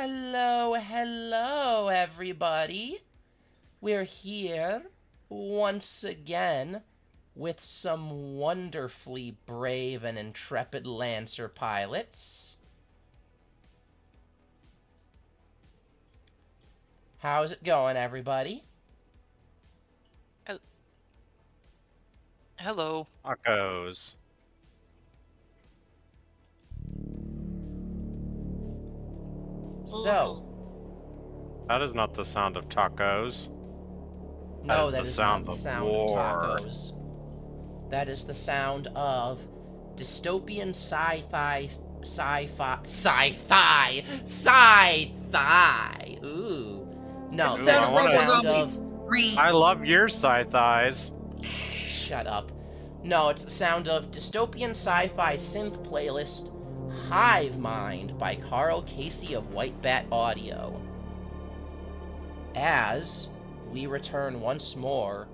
Hello, hello, everybody. We're here once again with some wonderfully brave and intrepid Lancer pilots. How's it going, everybody? Hello. Tacos. So, That is not the sound of tacos. no, That that is the is sound not the of sound war. of tacos. That is the sound of dystopian sci-fi. Ooh. No, It's that the is sound the of sound zombies. of... I love your scythe-eyes. Shut up. No, it's the sound of dystopian sci-fi synth playlist Hive Mind by Carl Casey of White Bat Audio. As we return once more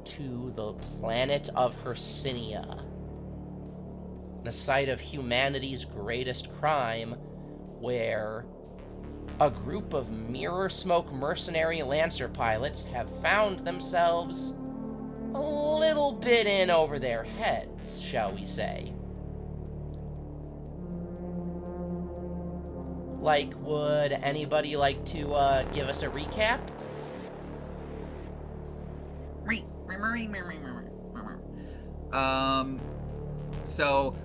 to the planet of Hercynia, the site of humanity's greatest crime, where a group of mirror smoke mercenary Lancer pilots have found themselves a little bit in over their heads, shall we say. Like, would anybody like to give us a recap? So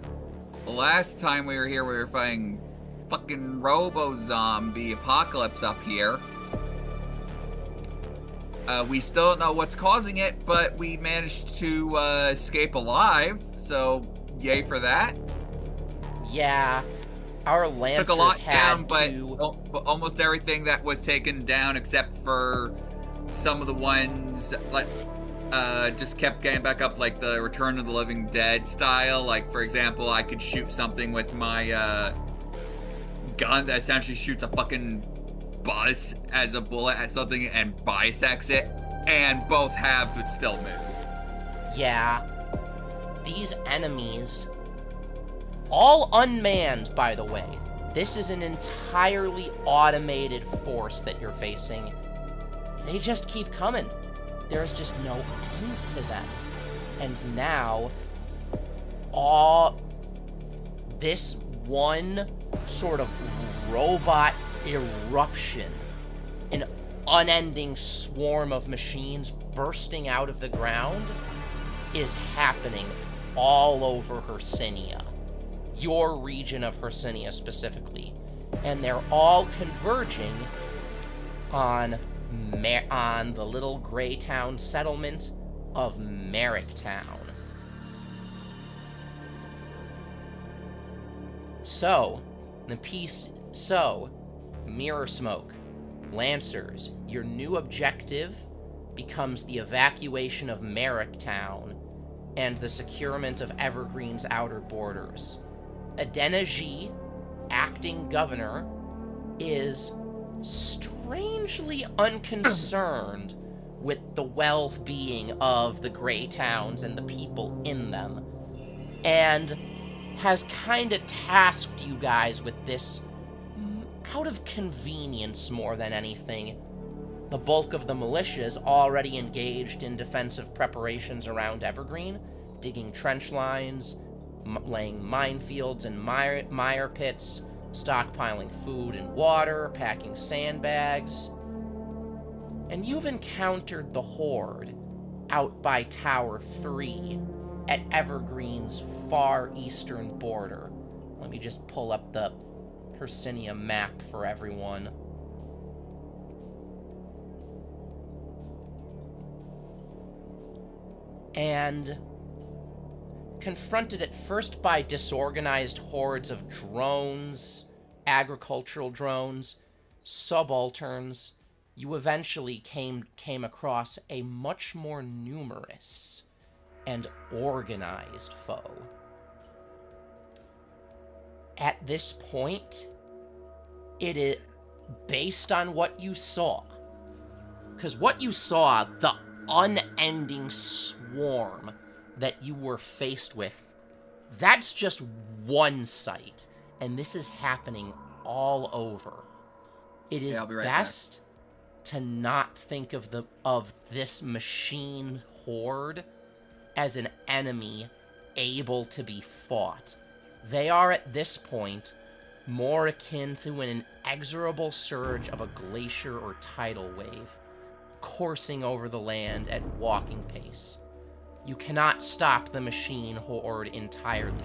last time we were here, we were fighting fucking robo-zombie apocalypse up here. We still don't know what's causing it, but we managed to escape alive, so yay for that. Yeah, our Lancers Took a lot had down, but to... almost everything that was taken down except for some of the ones like just kept getting back up, like the Return of the Living Dead style. Like, for example, I could shoot something with my gun that essentially shoots a fucking buzz as a bullet at something and bisects it, and both halves would still move. Yeah. These enemies, all unmanned, by the way. This is an entirely automated force that you're facing. They just keep coming. There's just no end to them. And now, this one sort of robot eruption, an unending swarm of machines bursting out of the ground, is happening all over Hercynia. Your region of Hercynia specifically. And they're all converging on the little gray town settlement of Merricktown. So, Mirror Smoke, Lancers, your new objective becomes the evacuation of Merricktown and the securement of Evergreen's outer borders. Adena G, acting governor, is strangely unconcerned with the well-being of the gray towns and the people in them, and has kind of tasked you guys with this out of convenience more than anything. The bulk of the militia is already engaged in defensive preparations around Evergreen, digging trench lines, laying minefields and mire pits, stockpiling food and water, packing sandbags. And you've encountered the Horde out by Tower 3 at Evergreen's far eastern border. Let me just pull up the Hercynia map for everyone. And confronted at first by disorganized hordes of drones, agricultural drones, subalterns, you eventually came across a much more numerous and organized foe. At this point, it is based on what you saw. Because what you saw, the unending swarm that you were faced with, that's just one site. And this is happening all over. It is I'll be right best to not think of this machine horde as an enemy able to be fought. They are at this point more akin to an inexorable surge of a glacier or tidal wave, coursing over the land at walking pace. You cannot stop the machine horde entirely,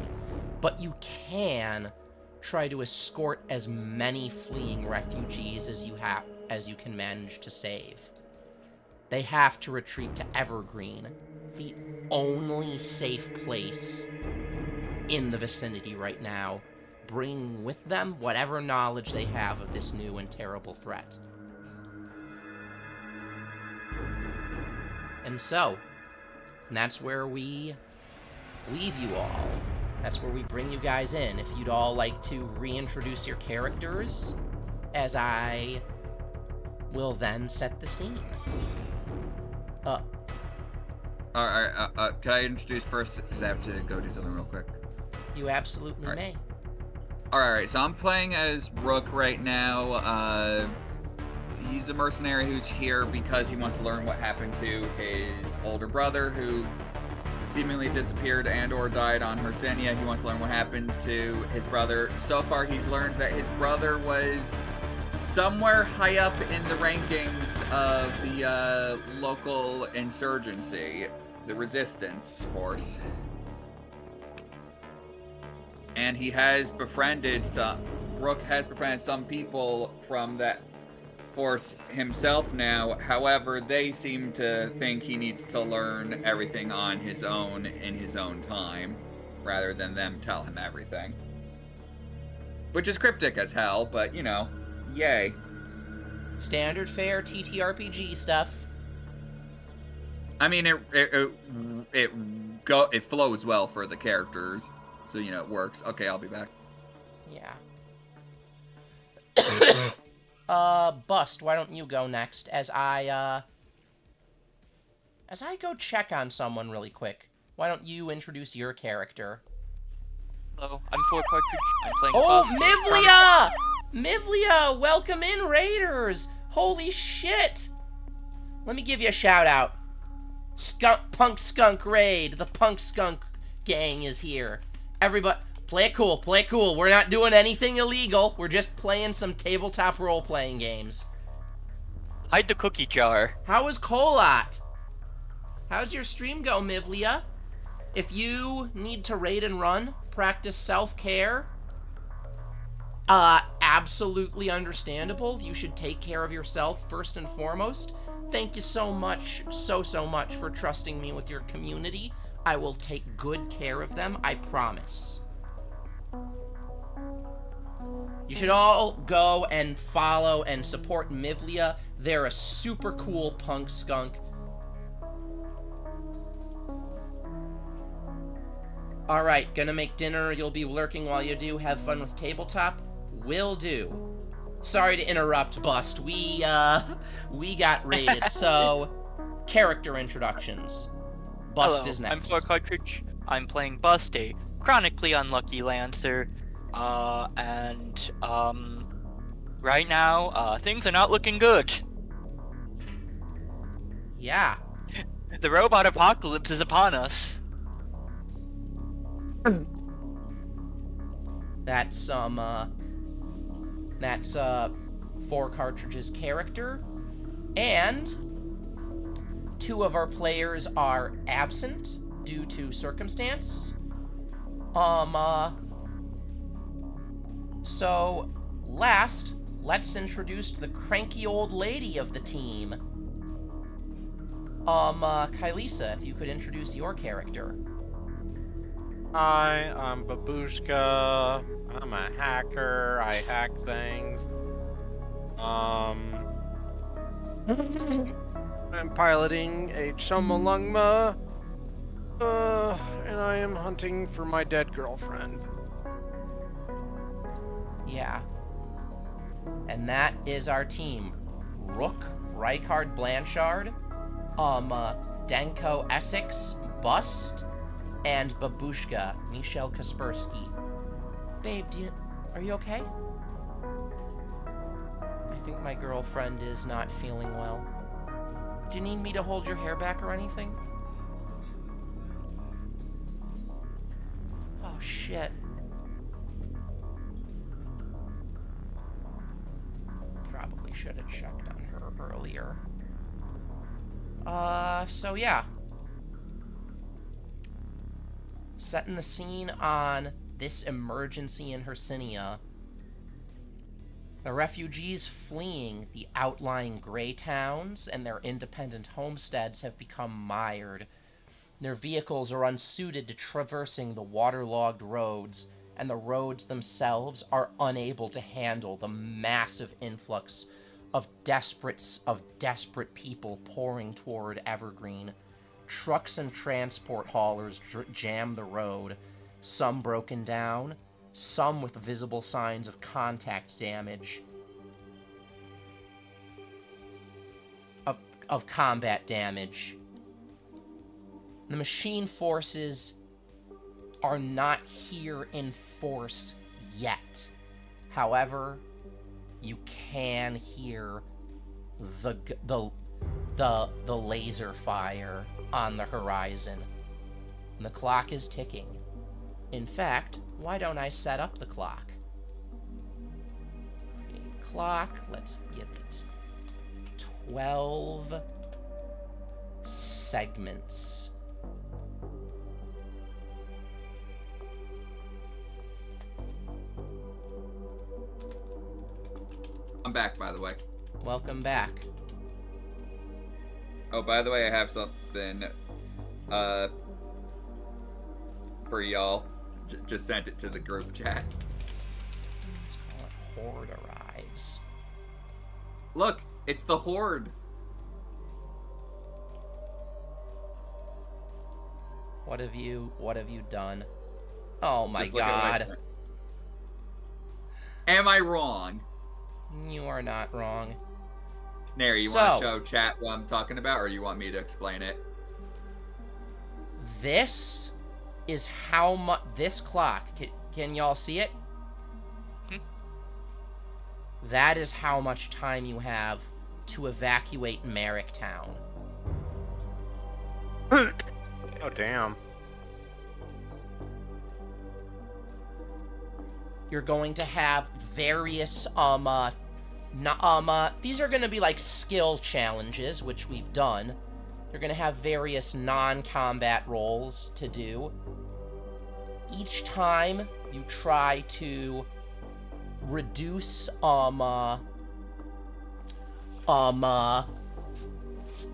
but you can try to escort as many fleeing refugees as you can manage to save. They have to retreat to Evergreen, the only safe place in the vicinity right now, bringing with them whatever knowledge they have of this new and terrible threat. And so, that's where we leave you all. That's where we bring you guys in. If you'd all like to reintroduce your characters, as I will then set the scene. Alright, can I introduce first? Because I have to go do something real quick. You absolutely may. Alright, so I'm playing as Rook right now. He's a mercenary who's here because he wants to learn what happened to his older brother, who seemingly disappeared and or died on Hersinia. He wants to learn what happened to his brother. So far, he's learned that his brother was somewhere high up in the rankings of the local insurgency, the resistance force. And he has befriended Rook has befriended some people from that force himself now. However, they seem to think he needs to learn everything on his own in his own time, rather than them tell him everything. Which is cryptic as hell, but, you know, yay. Standard fare TTRPG stuff. I mean, it flows well for the characters, so, you know, it works. Okay, I'll be back. Yeah. Bust, why don't you go next as I go check on someone really quick. Why don't you introduce your character? Hello, I'm 4 Cartridge. I'm playing Oh, Mivlia! Mivlia, welcome in, Raiders! Holy shit! Let me give you a shout out. Punk Skunk Raid, the Punk Skunk gang is here. Everybody, play it cool, play it cool. We're not doing anything illegal. We're just playing some tabletop role-playing games. Hide the cookie jar. How is Colot? How's your stream go, Mivlia? If you need to raid and run, practice self-care, absolutely understandable. You should take care of yourself first and foremost. Thank you so much, so much for trusting me with your community. I will take good care of them, I promise. You should all go and follow and support Mivlia. They're a super cool punk skunk. Alright, gonna make dinner. You'll be lurking while you do. Have fun with tabletop. Will do. Sorry to interrupt, Bust. We got raided, so character introductions. Bust Hello, is next. I'm 4 Cartridge. I'm playing Bust, a chronically unlucky Lancer. Right now, things are not looking good. Yeah. The robot apocalypse is upon us. That's 4 Cartridge's character, and 2 of our players are absent due to circumstance. So last, let's introduce the cranky old lady of the team. Kylisa, if you could introduce your character. Hi, I'm Babushka. I'm a hacker. I hack things. I'm piloting a Chomalungma. And I am hunting for my dead girlfriend. Yeah. And that is our team. Rook, Rykard Blanchard, Denko Essex, Bust, and Babushka, Michelle Kaspersky. Babe, are you okay? I think my girlfriend is not feeling well. Do you need me to hold your hair back or anything? Oh, shit. Probably should have checked on her earlier. So yeah. Setting the scene on this emergency in Hercynia. The refugees fleeing the outlying gray towns and their independent homesteads have become mired. Their vehicles are unsuited to traversing the waterlogged roads, and the roads themselves are unable to handle the massive influx of desperate people pouring toward Evergreen. Trucks and transport haulers jam the road, some broken down, some with visible signs of contact damage. Of combat damage. The machine forces are not here in force yet. However, you can hear the laser fire on the horizon. And the clock is ticking. In fact, why don't I set up the clock? Create clock. Let's give it 12 segments. I'm back, by the way. Welcome back. Oh, by the way, I have something, for y'all. Just sent it to the group chat. Let's call it Horde arrives. Look, it's the Horde. What have you done? Oh my Just look at my god. screen. Am I wrong? You are not wrong. Nary, you want to show chat what I'm talking about, or you want me to explain it? This is how much this clock. Can y'all see it? That is how much time you have to evacuate Merrick Town. Oh, damn. You're going to have various, these are going to be like skill challenges, which we've done. You're going to have various non-combat roles to do. Each time you try to reduce,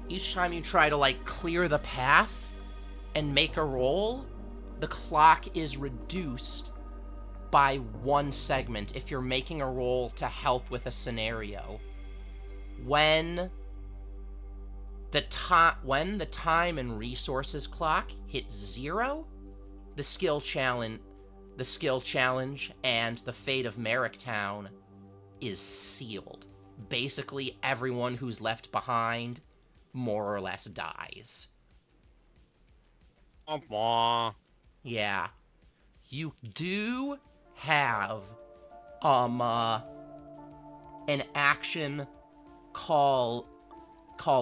each time you try to, like, clear the path and make a roll, the clock is reduced by 1 segment if you're making a roll to help with a scenario. When the time and resources clock hits 0, the skill challenge and the fate of Merrick Town is sealed. Basically, everyone who's left behind more or less dies. Yeah. You do have an action called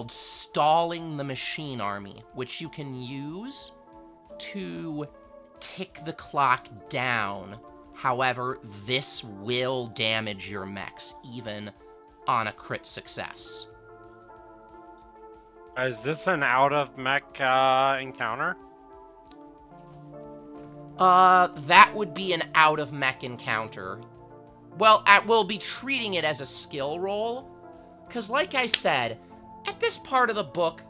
Stalling the Machine Army, which you can use to tick the clock down. However, this will damage your mechs, even on a crit success. Is this an out-of-mech encounter? That would be an out-of-mech encounter. Well, we'll be treating it as a skill roll, because like I said, at this part of the book,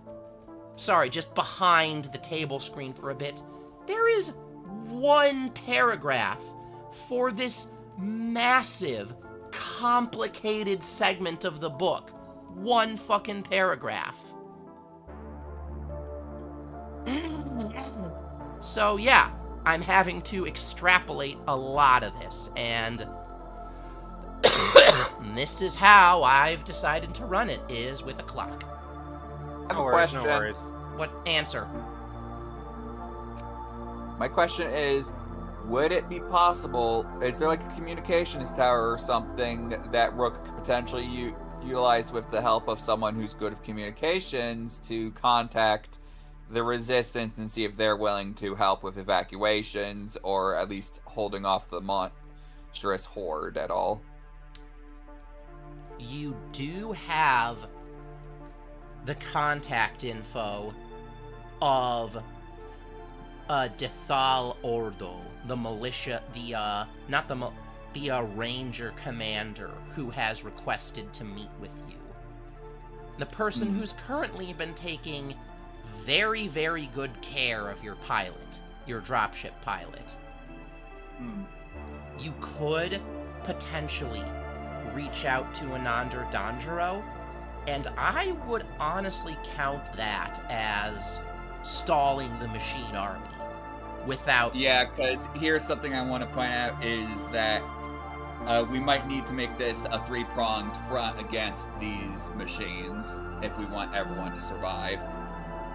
sorry, just behind the table screen for a bit, there is 1 paragraph for this massive, complicated segment of the book. 1 fucking paragraph. So yeah, I'm having to extrapolate a lot of this, and this is how I've decided to run it, is with a clock. I have a question. No worries. What answer? My question is, would it be possible, is there like a communications tower or something that Rook could potentially utilize with the help of someone who's good with communications to contact the Resistance and see if they're willing to help with evacuations or at least holding off the monstrous Horde at all. You do have the contact info of Dethal Ordo, the militia, the ranger commander who has requested to meet with you. The person who's currently been taking very, very good care of your pilot, your dropship pilot. You could potentially reach out to Anandar Danjaro, and I would honestly count that as stalling the machine army without... Yeah, because here's something I want to point out is that we might need to make this a three-pronged front against these machines if we want everyone to survive.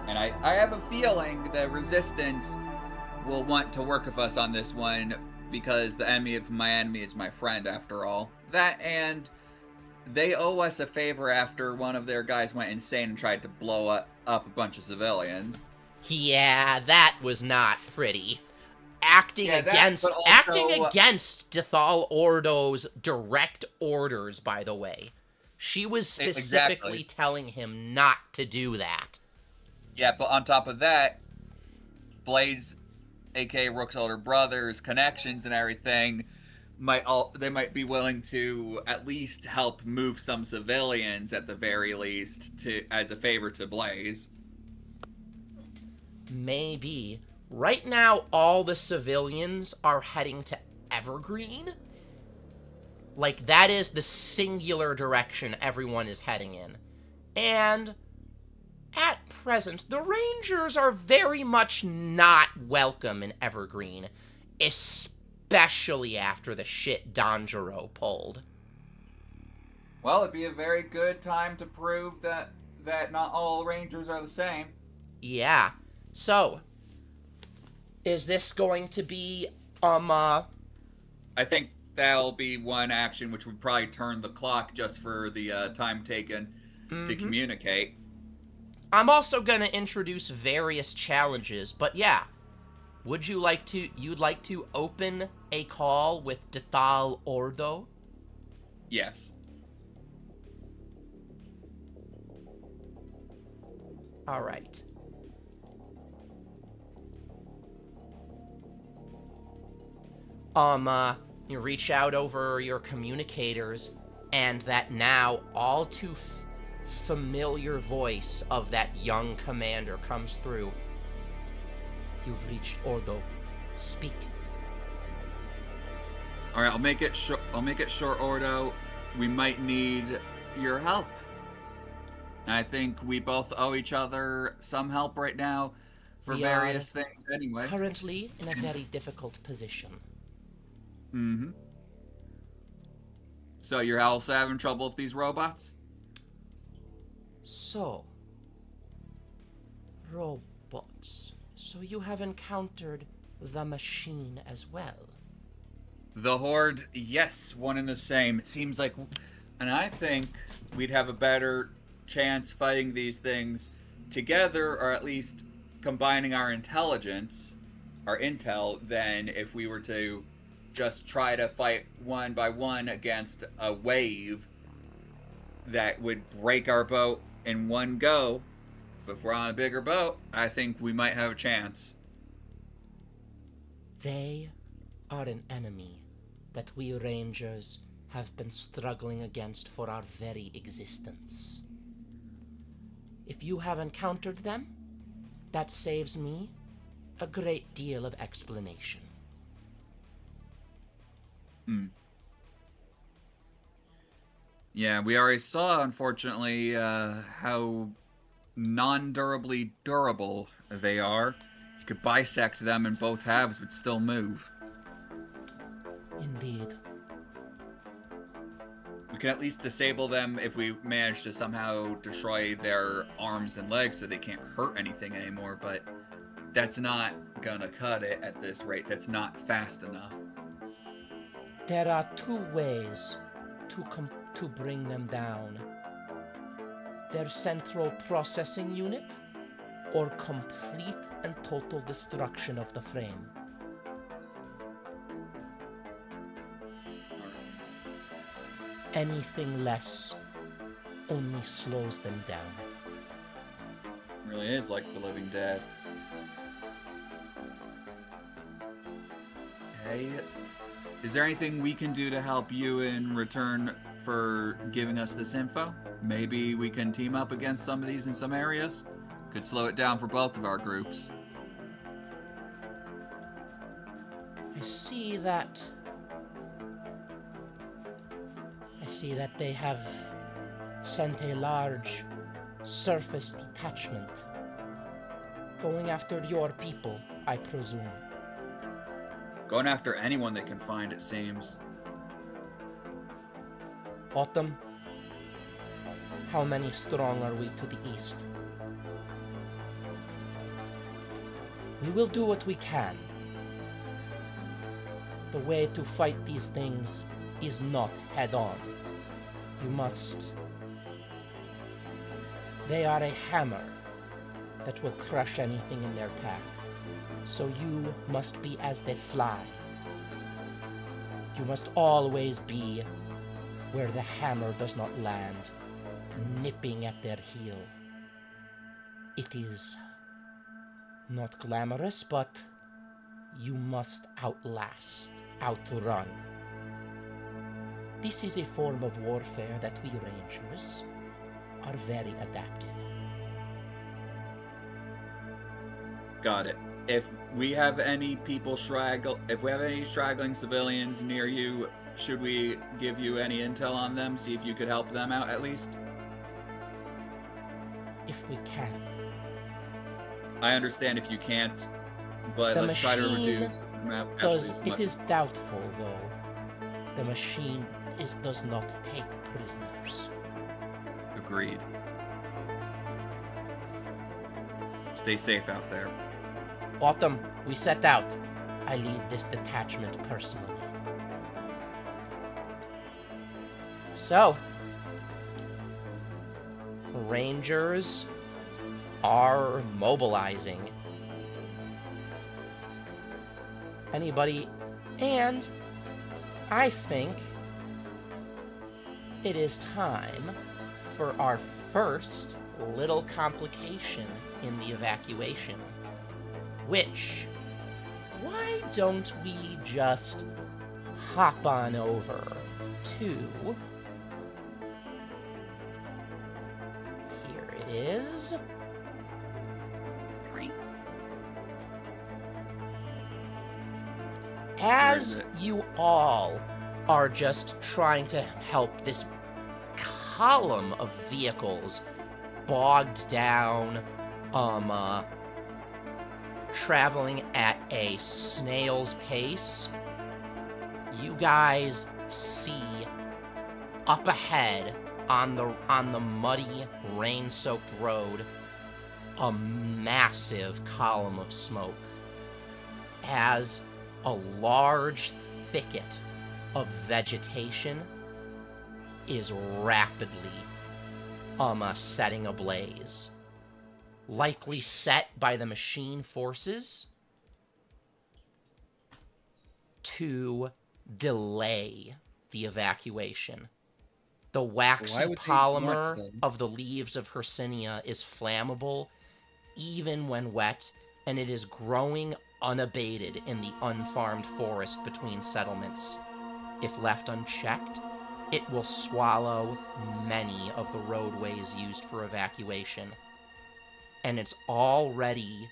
And I have a feeling the Resistance will want to work with us on this one because the enemy of my enemy is my friend, after all. That, and they owe us a favor after one of their guys went insane and tried to blow up a bunch of civilians. Yeah, that was not pretty. Acting against Dethal Ordo's direct orders, by the way. She was specifically telling him not to do that. Yeah, but on top of that, Blaze, aka Rook's older brother's connections and everything, they might be willing to at least help move some civilians at the very least as a favor to Blaze. Maybe. Right now, all the civilians are heading to Evergreen. Like, that is the singular direction everyone is heading in. And at present, the Rangers are very much not welcome in Evergreen, especially after the shit Danjaro pulled. Well, it'd be a very good time to prove that not all Rangers are the same. Yeah. So, is this going to be, I think that'll be one action which would probably turn the clock just for the time taken to communicate. I'm also going to introduce various challenges, but yeah. You'd like to open a call with Dethal Ordo? Yes. Alright. You reach out over your communicators, and that now all too familiar voice of that young commander comes through. You've reached Ordo. Speak. All right, I'll make it short, Ordo. We might need your help. I think we both owe each other some help right now for various things anyway. Currently in a very difficult position. Mm-hmm. So you're also having trouble with these robots? So, robots. So you have encountered the machine as well? The Horde, yes, one and the same. It seems like, and I think we'd have a better chance fighting these things together, or at least combining our intelligence, our intel, than if we were to just try to fight one by one against a wave that would break our boat in one go. But if we're on a bigger boat, I think we might have a chance. They are an enemy that we Rangers have been struggling against for our very existence. If you have encountered them, that saves me a great deal of explanation. Yeah, we already saw, unfortunately, how non-durably durable they are. You could bisect them and both halves would still move. Indeed. We can at least disable them if we manage to somehow destroy their arms and legs so they can't hurt anything anymore, but that's not gonna cut it at this rate. That's not fast enough. There are two ways to bring them down. their central processing unit, or complete and total destruction of the frame. Anything less only slows them down. Really is like the living dead. Hey, is there anything we can do to help you in return for giving us this info? Maybe we can team up against some of these in some areas? Could slow it down for both of our groups. I see that they have sent a large surface detachment going after your people, I presume. Going after anyone they can find, it seems. Autumn, how many strong are we to the east? We will do what we can. The way to fight these things is not head-on. You must... They are a hammer that will crush anything in their path. So you must be as they fly. You must always be where the hammer does not land, nipping at their heel. It is not glamorous, but you must outlast, outrun. This is a form of warfare that we Rangers are very adapted. Got it. If we have any straggling civilians near you, should we give you any intel on them? See if you could help them out at least? If we can. I understand if you can't, but let's try to reduce It is doubtful, though. The machine does not take prisoners. Agreed. Stay safe out there. Autumn, we set out. I lead this detachment personally. So, Rangers are mobilizing. Anybody? And I think it is time for our first little complication in the evacuation. Which, why don't we just hop on over to... Here it is. As you all are just trying to help this column of vehicles bogged down, traveling at a snail's pace, you guys see up ahead on the muddy, rain-soaked road a massive column of smoke as a large thicket of vegetation is rapidly setting ablaze. Likely set by the machine forces to delay the evacuation. The waxy polymer of the leaves of Hercynia is flammable even when wet, and it is growing unabated in the unfarmed forest between settlements. If left unchecked, it will swallow many of the roadways used for evacuation, and it's already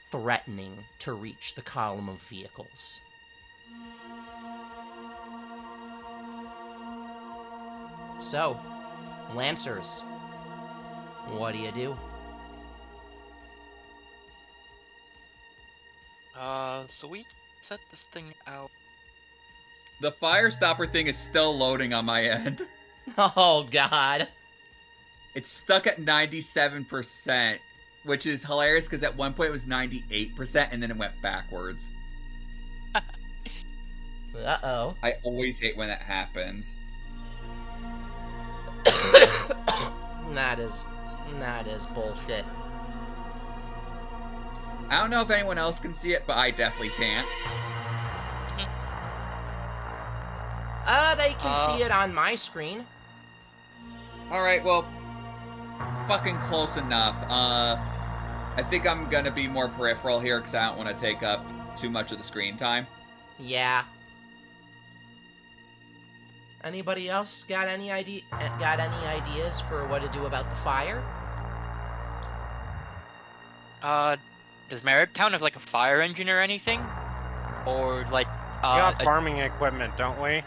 threatening to reach the column of vehicles. So, Lancers, what do you do? So we set this thing out. The fire stopper thing is still loading on my end. Oh, God. It's stuck at 97%, which is hilarious because at one point it was 98% and then it went backwards. Uh-oh. I always hate when that happens. That is That is bullshit. I don't know if anyone else can see it, but I definitely can't. They can see it on my screen. Alright, well, fucking close enough. I think I'm gonna be more peripheral here because I don't want to take up too much of the screen time. Yeah. Anybody else got any ideas for what to do about the fire? Does Merricktown have like a fire engine or anything? Or like We got farming equipment, don't we?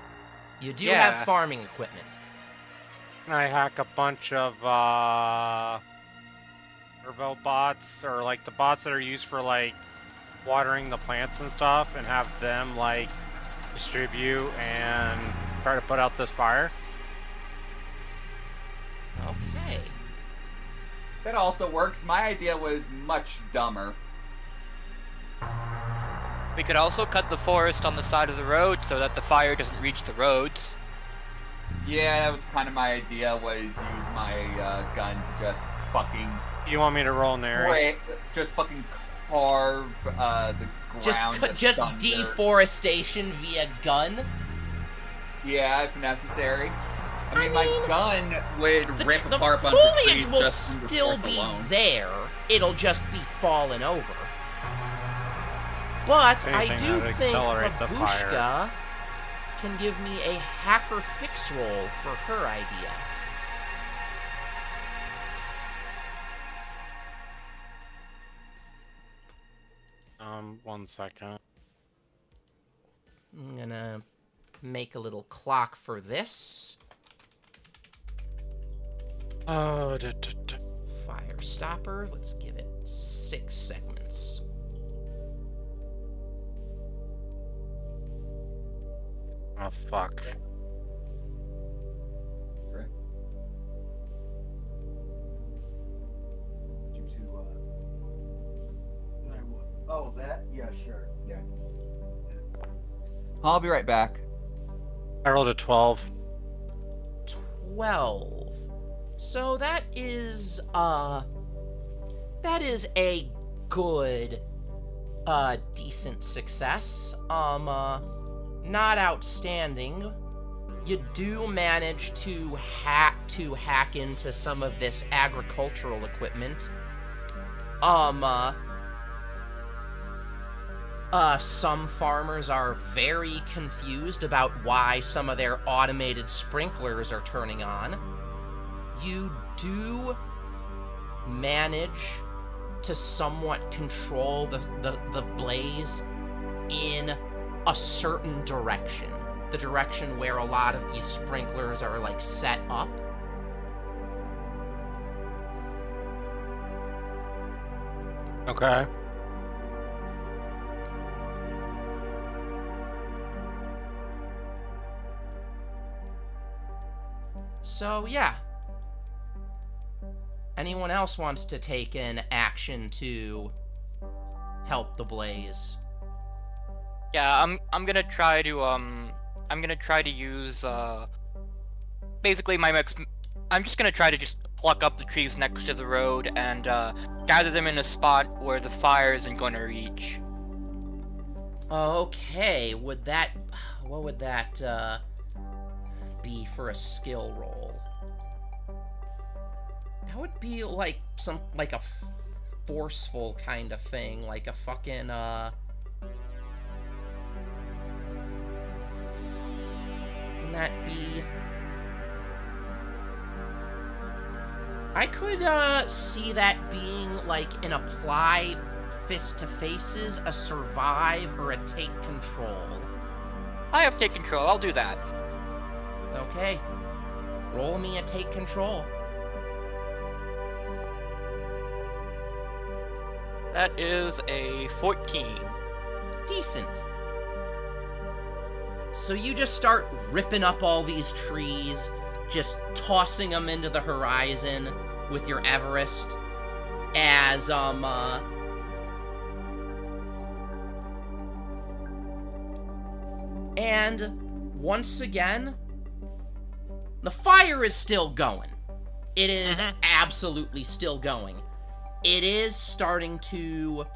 You do Yeah. have farming equipment. Can I hack a bunch of servo bots, or like the bots that are used for like watering the plants and stuff, and have them like distribute and try to put out this fire? Okay. That also works. My idea was much dumber. We could also cut the forest on the side of the road so that the fire doesn't reach the roads. Yeah, that was kind of my idea, was use my gun to just fucking... You want me to roll an area? Just fucking carve the ground Just asunder. deforestation via gun? Yeah, if necessary. I mean, my gun would rip The apart a bunch of foliage trees will just from the still force be alone. there. It'll just be fallen over. But I Anything do that would think accelerate the fire. Babushka can give me a hacker fix roll for her idea. One second. I'm gonna make a little clock for this. Oh, Fire stopper. Let's give it 6 segments. oh fuck. Oh, that? Yeah, sure. Yeah. I'll be right back. I rolled a 12. 12. So that is a good, decent success. Not outstanding. You do manage to hack into some of this agricultural equipment. Some farmers are very confused about why some of their automated sprinklers are turning on. You do manage to somewhat control the blaze in a certain direction. The direction where a lot of these sprinklers are, like, set up. Okay. So, yeah. Anyone else wants to take an action to help the blaze? Yeah, I'm gonna try to use basically I'm just gonna try to just pluck up the trees next to the road and gather them in a spot where the fire isn't gonna reach. Okay, what would that be for a skill roll? That would be like a forceful kind of thing, like a fucking wouldn't that be? I could see that being like an apply fist to faces, a survive, or a take control. I have take control, I'll do that. Okay. Roll me a take control. That is a 14. Decent. So you just start ripping up all these trees, just tossing them into the horizon with your Everest as, and once again, the fire is still going. It is absolutely still going. It is starting to,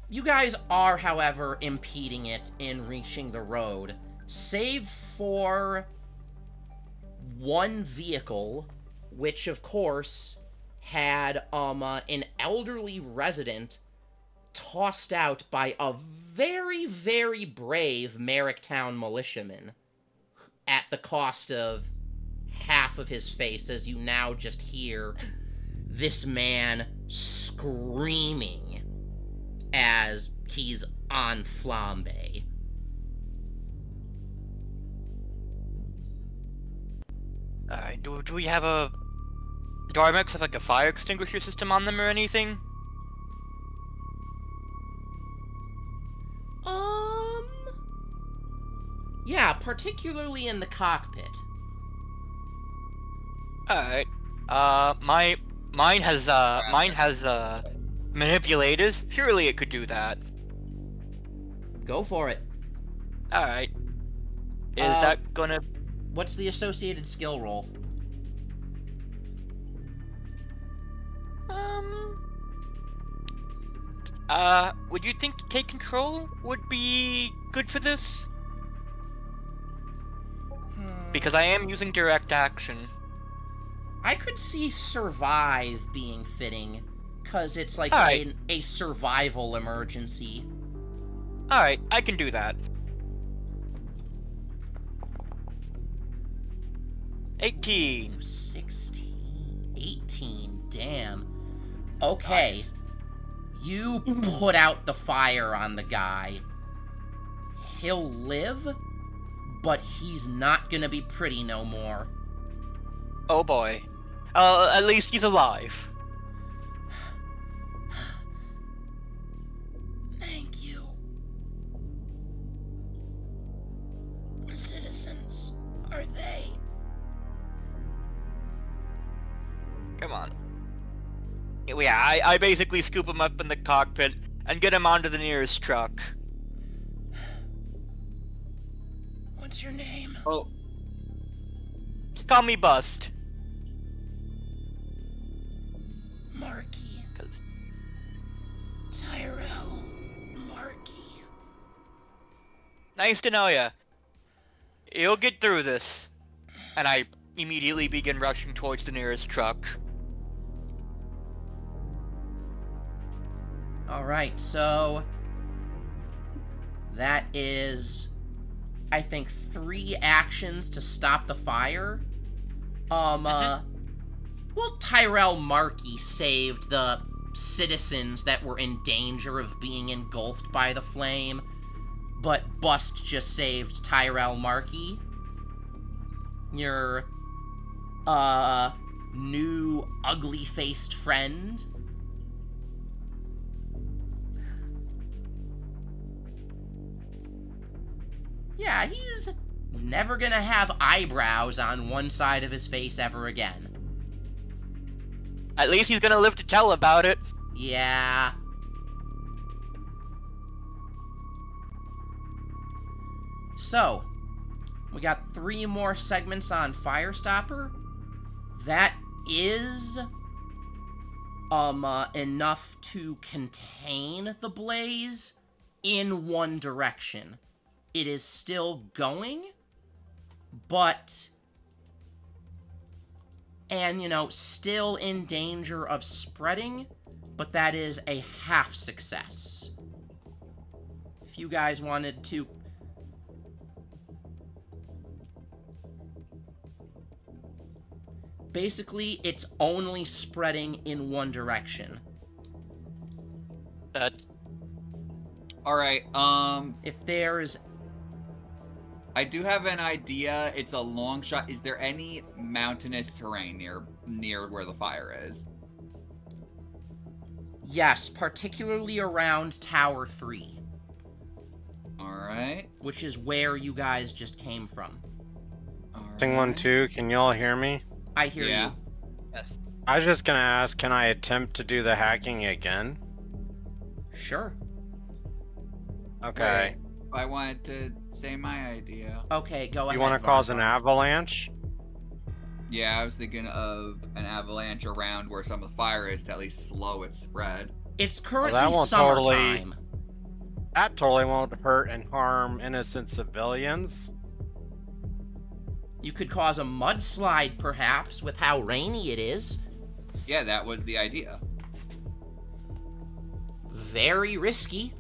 you guys are, however, impeding it in reaching the road, save for one vehicle, which, of course, had, an elderly resident tossed out by a very, very brave Merricktown militiaman at the cost of half of his face, as you now just hear this man screaming as he's on flambe. Alright, do we have a... Do our mechs have like a fire extinguisher system on them or anything? Yeah, particularly in the cockpit. Alright. Mine has manipulators. Surely it could do that. Go for it. Alright. Is that gonna... What's the associated skill roll? Would you think take control would be good for this? Because I am using direct action. I could see survive being fitting, because it's like a survival emergency. Alright, I can do that. 18. 16. 18. Damn. Okay. You put out the fire on the guy. He'll live, but he's not gonna be pretty no more. Oh boy. At least he's alive. Thank you. Citizens, are they? Come on. Yeah, I basically scoop him up in the cockpit and get him onto the nearest truck. What's your name? Oh, Just call me Bust. Marky. 'Cause Tyrell. Marky. nice to know ya. You'll get through this. And I immediately begin rushing towards the nearest truck. Alright, so that is, I think, 3 actions to stop the fire. Well, Tyrell Markey saved the citizens that were in danger of being engulfed by the flame, but Bust just saved Tyrell Markey. Your, new ugly-faced friend. Yeah, he's never gonna have eyebrows on one side of his face ever again. At least he's gonna live to tell about it. Yeah. So, we got 3 more segments on Firestopper. That is enough to contain the blaze in one direction. It is still going, but, and, you know, still in danger of spreading, but that is a half success. If you guys wanted to... Basically, it's only spreading in one direction. alright, If there's... I do have an idea. It's a long shot. Is there any mountainous terrain near where the fire is? Yes, particularly around Tower 3. Alright. Which is where you guys just came from. Thing 1-2, can y'all hear me? I hear Yeah. you. Yes. I was just gonna ask, can I attempt to do the hacking again? Sure. Okay. I wanted to say my idea. Okay, go ahead. You want to cause an Varvar. avalanche? Yeah, I was thinking of an avalanche around where some of the fire is to at least slow its spread. It's currently that won't summertime. That totally won't hurt and harm innocent civilians. You could cause a mudslide, perhaps, with how rainy it is. Yeah, that was the idea. Very risky.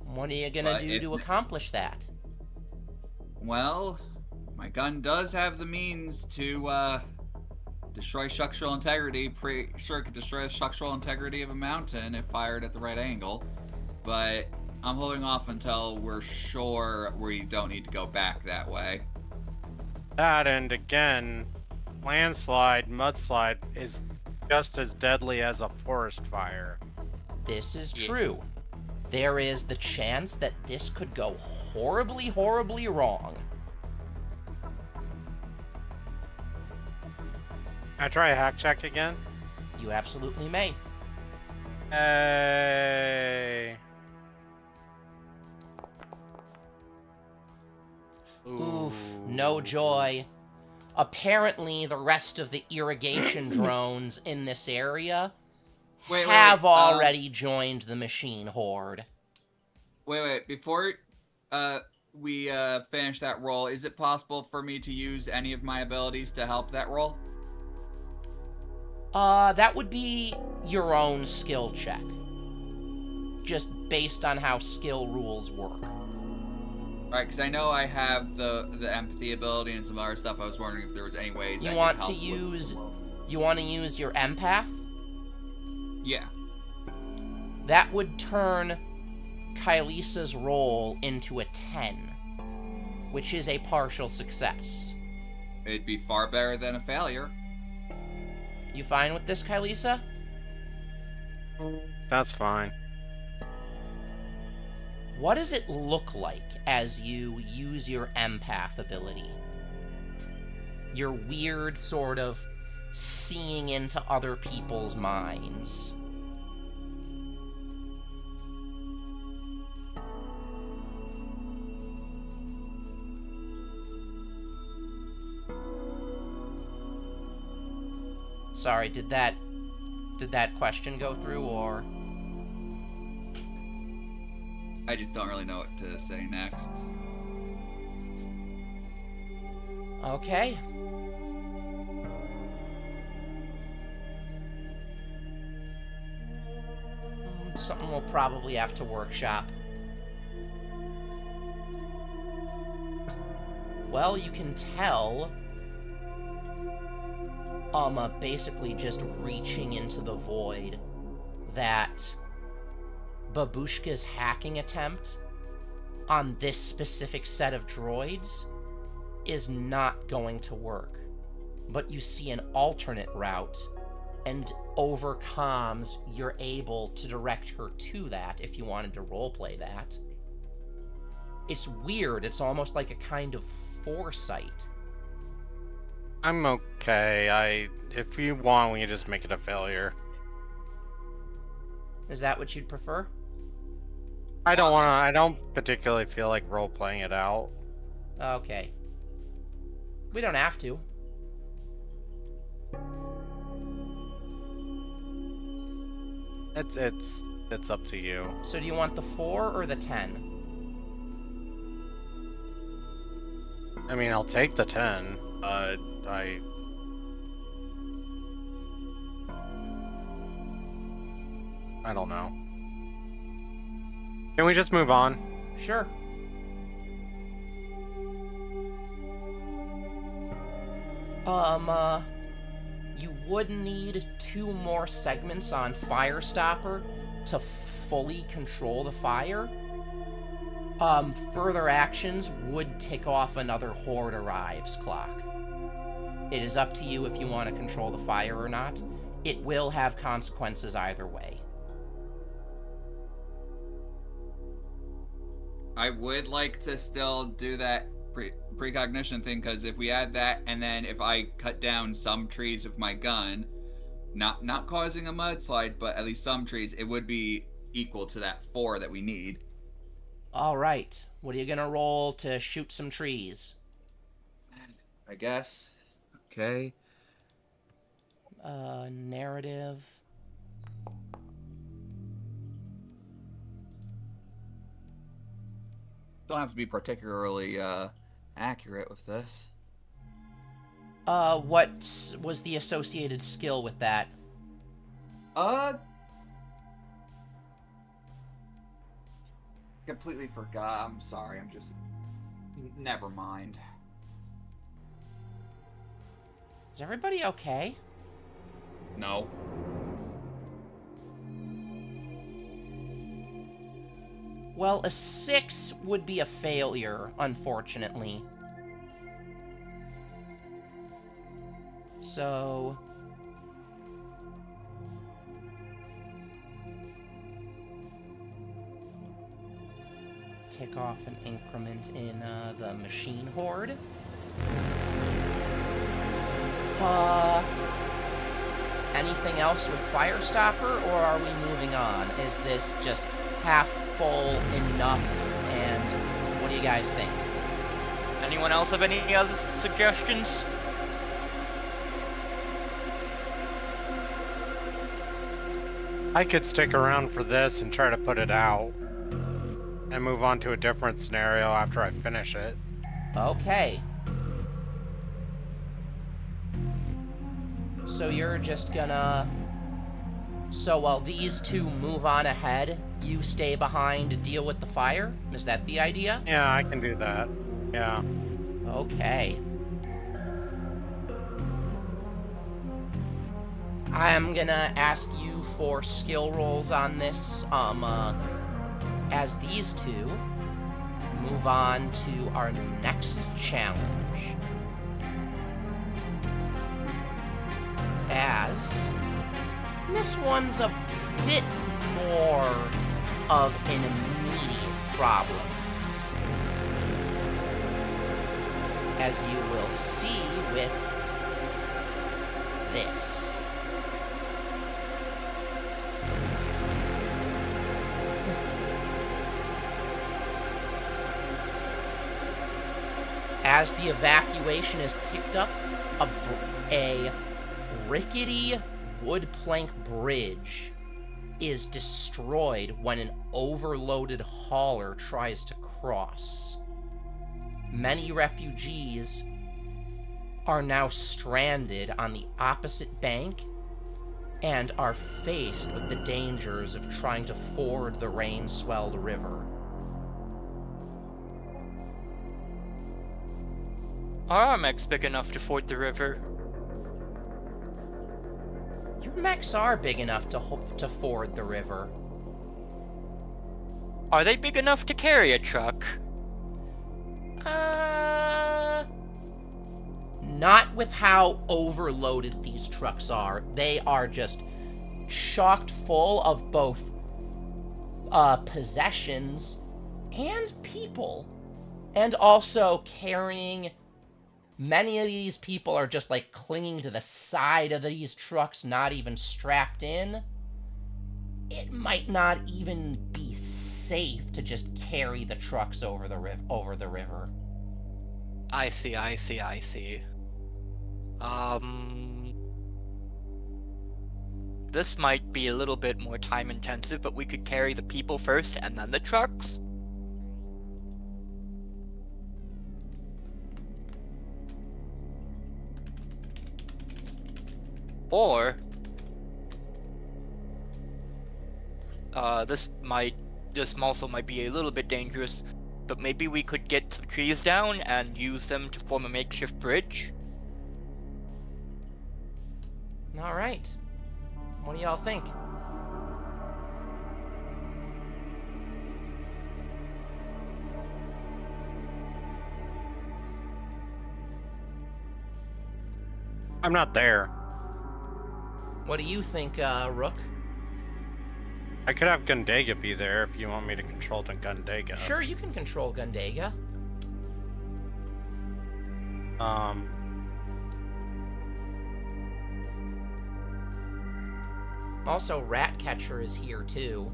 What are you gonna But do to accomplish that? Well, my gun does have the means to destroy structural integrity. Pretty sure it could destroy the structural integrity of a mountain if fired at the right angle. But I'm holding off until we're sure we don't need to go back that way. That, and again, landslide, mudslide is just as deadly as a forest fire. This is true. There is the chance that this could go horribly, horribly wrong. Can I try a hack check again? You absolutely may. Hey. Oof, no joy. Apparently, the rest of the irrigation drones in this area have already joined the machine horde. Wait. Before we finish that roll, is it possible for me to use any of my abilities to help that roll? That would be your own skill check. Just based on how skill rules work. Alright, because I know I have the empathy ability and some other stuff. I was wondering if there was any ways You I want could to help use... You want to use your empath? Yeah. That would turn Kylisa's roll into a 10, which is a partial success. It'd be far better than a failure. You fine with this, Kylisa? That's fine. What does it look like as you use your empath ability? Your weird sort of seeing into other people's minds. Sorry, did that question go through, or? I just don't really know what to say next. Okay. Something we'll probably have to workshop. Well, you can tell, basically just reaching into the void, that Babushka's hacking attempt on this specific set of droids is not going to work. But you see an alternate route, and over comms, you're able to direct her to that if you wanted to roleplay that. It's weird. It's almost like a kind of foresight. I'm okay. If you want, we can just make it a failure. Is that what you'd prefer? I don't particularly feel like role-playing it out. Okay. We don't have to. It's up to you. So do you want the 4 or the 10? I mean, I'll take the 10, but I don't know. Can we just move on? Sure. You would need 2 more segments on Firestopper to fully control the fire. Further actions would tick off another Horde arrives clock. It is up to you if you want to control the fire or not. It will have consequences either way. I would like to still do that precognition thing, because if we add that, and then if I cut down some trees with my gun, not causing a mudslide, but at least some trees, it would be equal to that 4 that we need. All right. What are you gonna roll to shoot some trees? I guess. Okay. Narrative. Don't have to be particularly accurate with this. What was the associated skill with that? Completely forgot. I'm sorry. I'm just... Never mind. Is everybody okay? No. Well, a 6 would be a failure, unfortunately. So... tick off an increment in the machine horde. Anything else with Firestopper, or are we moving on? Is this just half full enough, and what do you guys think? Anyone else have any other suggestions? I could stick around for this and try to put it out. And move on to a different scenario after I finish it. Okay. So you're just gonna... So while these two move on ahead, you stay behind to deal with the fire? Is that the idea? Yeah, I can do that. Yeah. Okay. I'm gonna ask you for skill rolls on this, as these two move on to our next challenge. As this one's a bit more of an immediate problem. As you will see with this. As the evacuation is picked up, a rickety wood plank bridge is destroyed when an overloaded hauler tries to cross. Many refugees are now stranded on the opposite bank and are faced with the dangers of trying to ford the rain-swelled river. Are our mechs big enough to ford the river? Your mechs are big enough to ford the river. Are they big enough to carry a truck? Not with how overloaded these trucks are. They are just chocked full of both possessions and people. And also carrying... Many of these people are just, like, clinging to the side of these trucks, not even strapped in. It might not even be safe to just carry the trucks over the river. I see. This might be a little bit more time intensive, but we could carry the people first and then the trucks? Or this also might be a little bit dangerous, but maybe we could get some trees down and use them to form a makeshift bridge? Alright. What do y'all think? I'm not there. What do you think, Rook? I could have Gundega be there if you want me to control the Gundega. Sure, you can control Gundega. Also, Ratcatcher is here, too.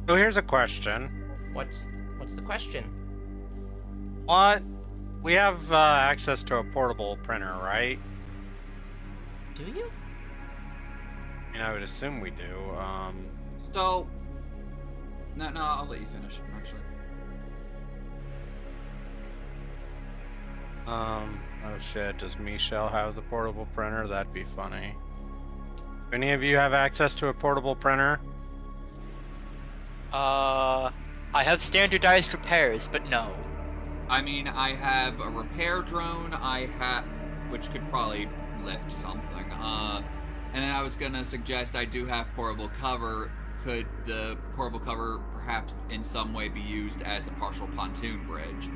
So here's a question. What's the question? What? We have access to a portable printer, right? Do you? I mean, I would assume we do. So, no, I'll let you finish, actually. Oh shit, does Michelle have the portable printer? That'd be funny. Do any of you have access to a portable printer? I have standardized repairs, but no. I mean, I have a repair drone, which could probably lift something. And then I was gonna suggest I do have portable cover. Could the portable cover perhaps in some way be used as a partial pontoon bridge?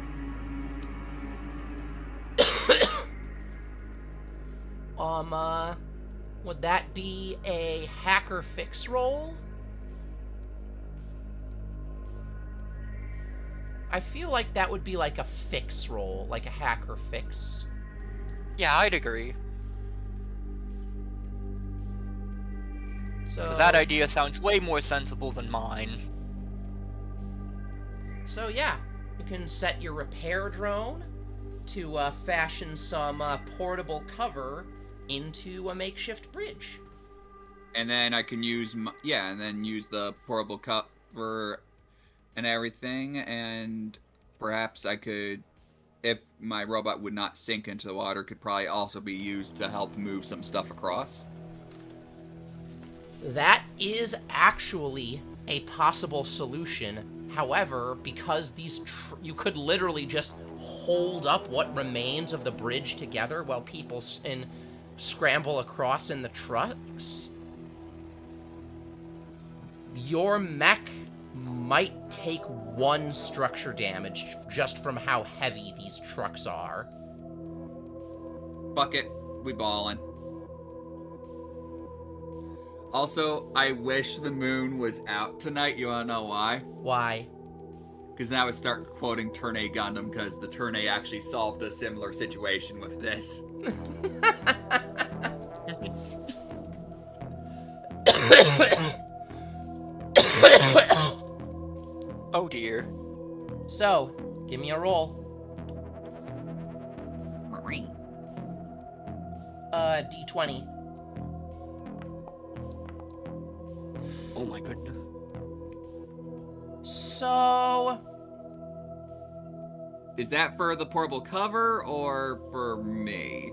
Would that be a hacker fix roll? I feel like that would be like a fix roll, like a hacker fix. Yeah, I'd agree. So 'Cause that idea sounds way more sensible than mine. So yeah, you can set your repair drone to fashion some portable cover into a makeshift bridge. And then I can use use the portable cover and everything, and perhaps I could, if my robot would not sink into the water, could probably also be used to help move some stuff across. That is actually a possible solution. However, because these you could literally just hold up what remains of the bridge together while people scramble across in the trucks, your mech might take 1 structure damage just from how heavy these trucks are. Fuck it, we ballin'. Also, I wish the moon was out tonight. You wanna know why? Why? Because now I would start quoting Turn A Gundam, because the Turn A actually solved a similar situation with this. Oh dear. So, give me a roll. D20. Oh my goodness. So... Is that for the portable cover or for me?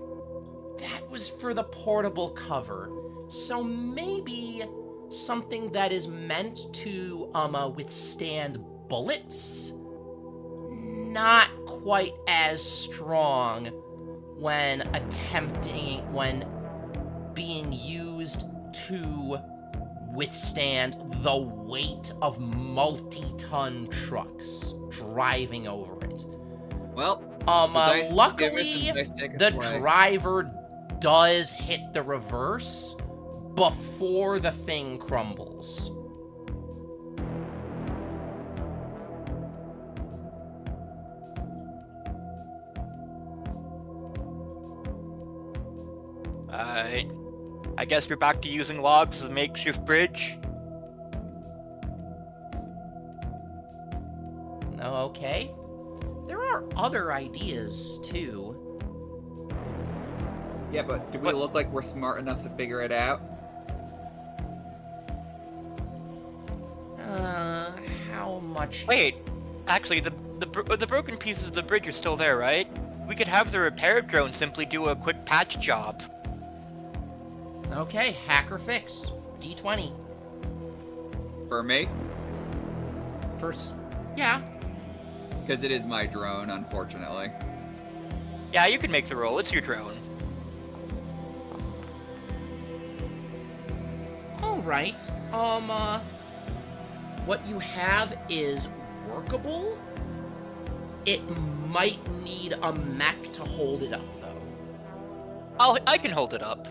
That was for the portable cover. So maybe something that is meant to withstand bullets, not quite as strong when being used to withstand the weight of multi-ton trucks driving over it. Well, luckily, the driver does hit the reverse before the thing crumbles. I guess we're back to using logs as a makeshift bridge. Okay. There are other ideas, too. Yeah, but do we look like we're smart enough to figure it out? How much... Wait, actually, the broken pieces of the bridge are still there, right? We could have the repair drone simply do a quick patch job. Okay, hacker fix. D20. For me? First... Yeah. Because it is my drone, unfortunately. Yeah, you can make the roll. It's your drone. Alright. What you have is workable. It might need a mech to hold it up, though. I can hold it up.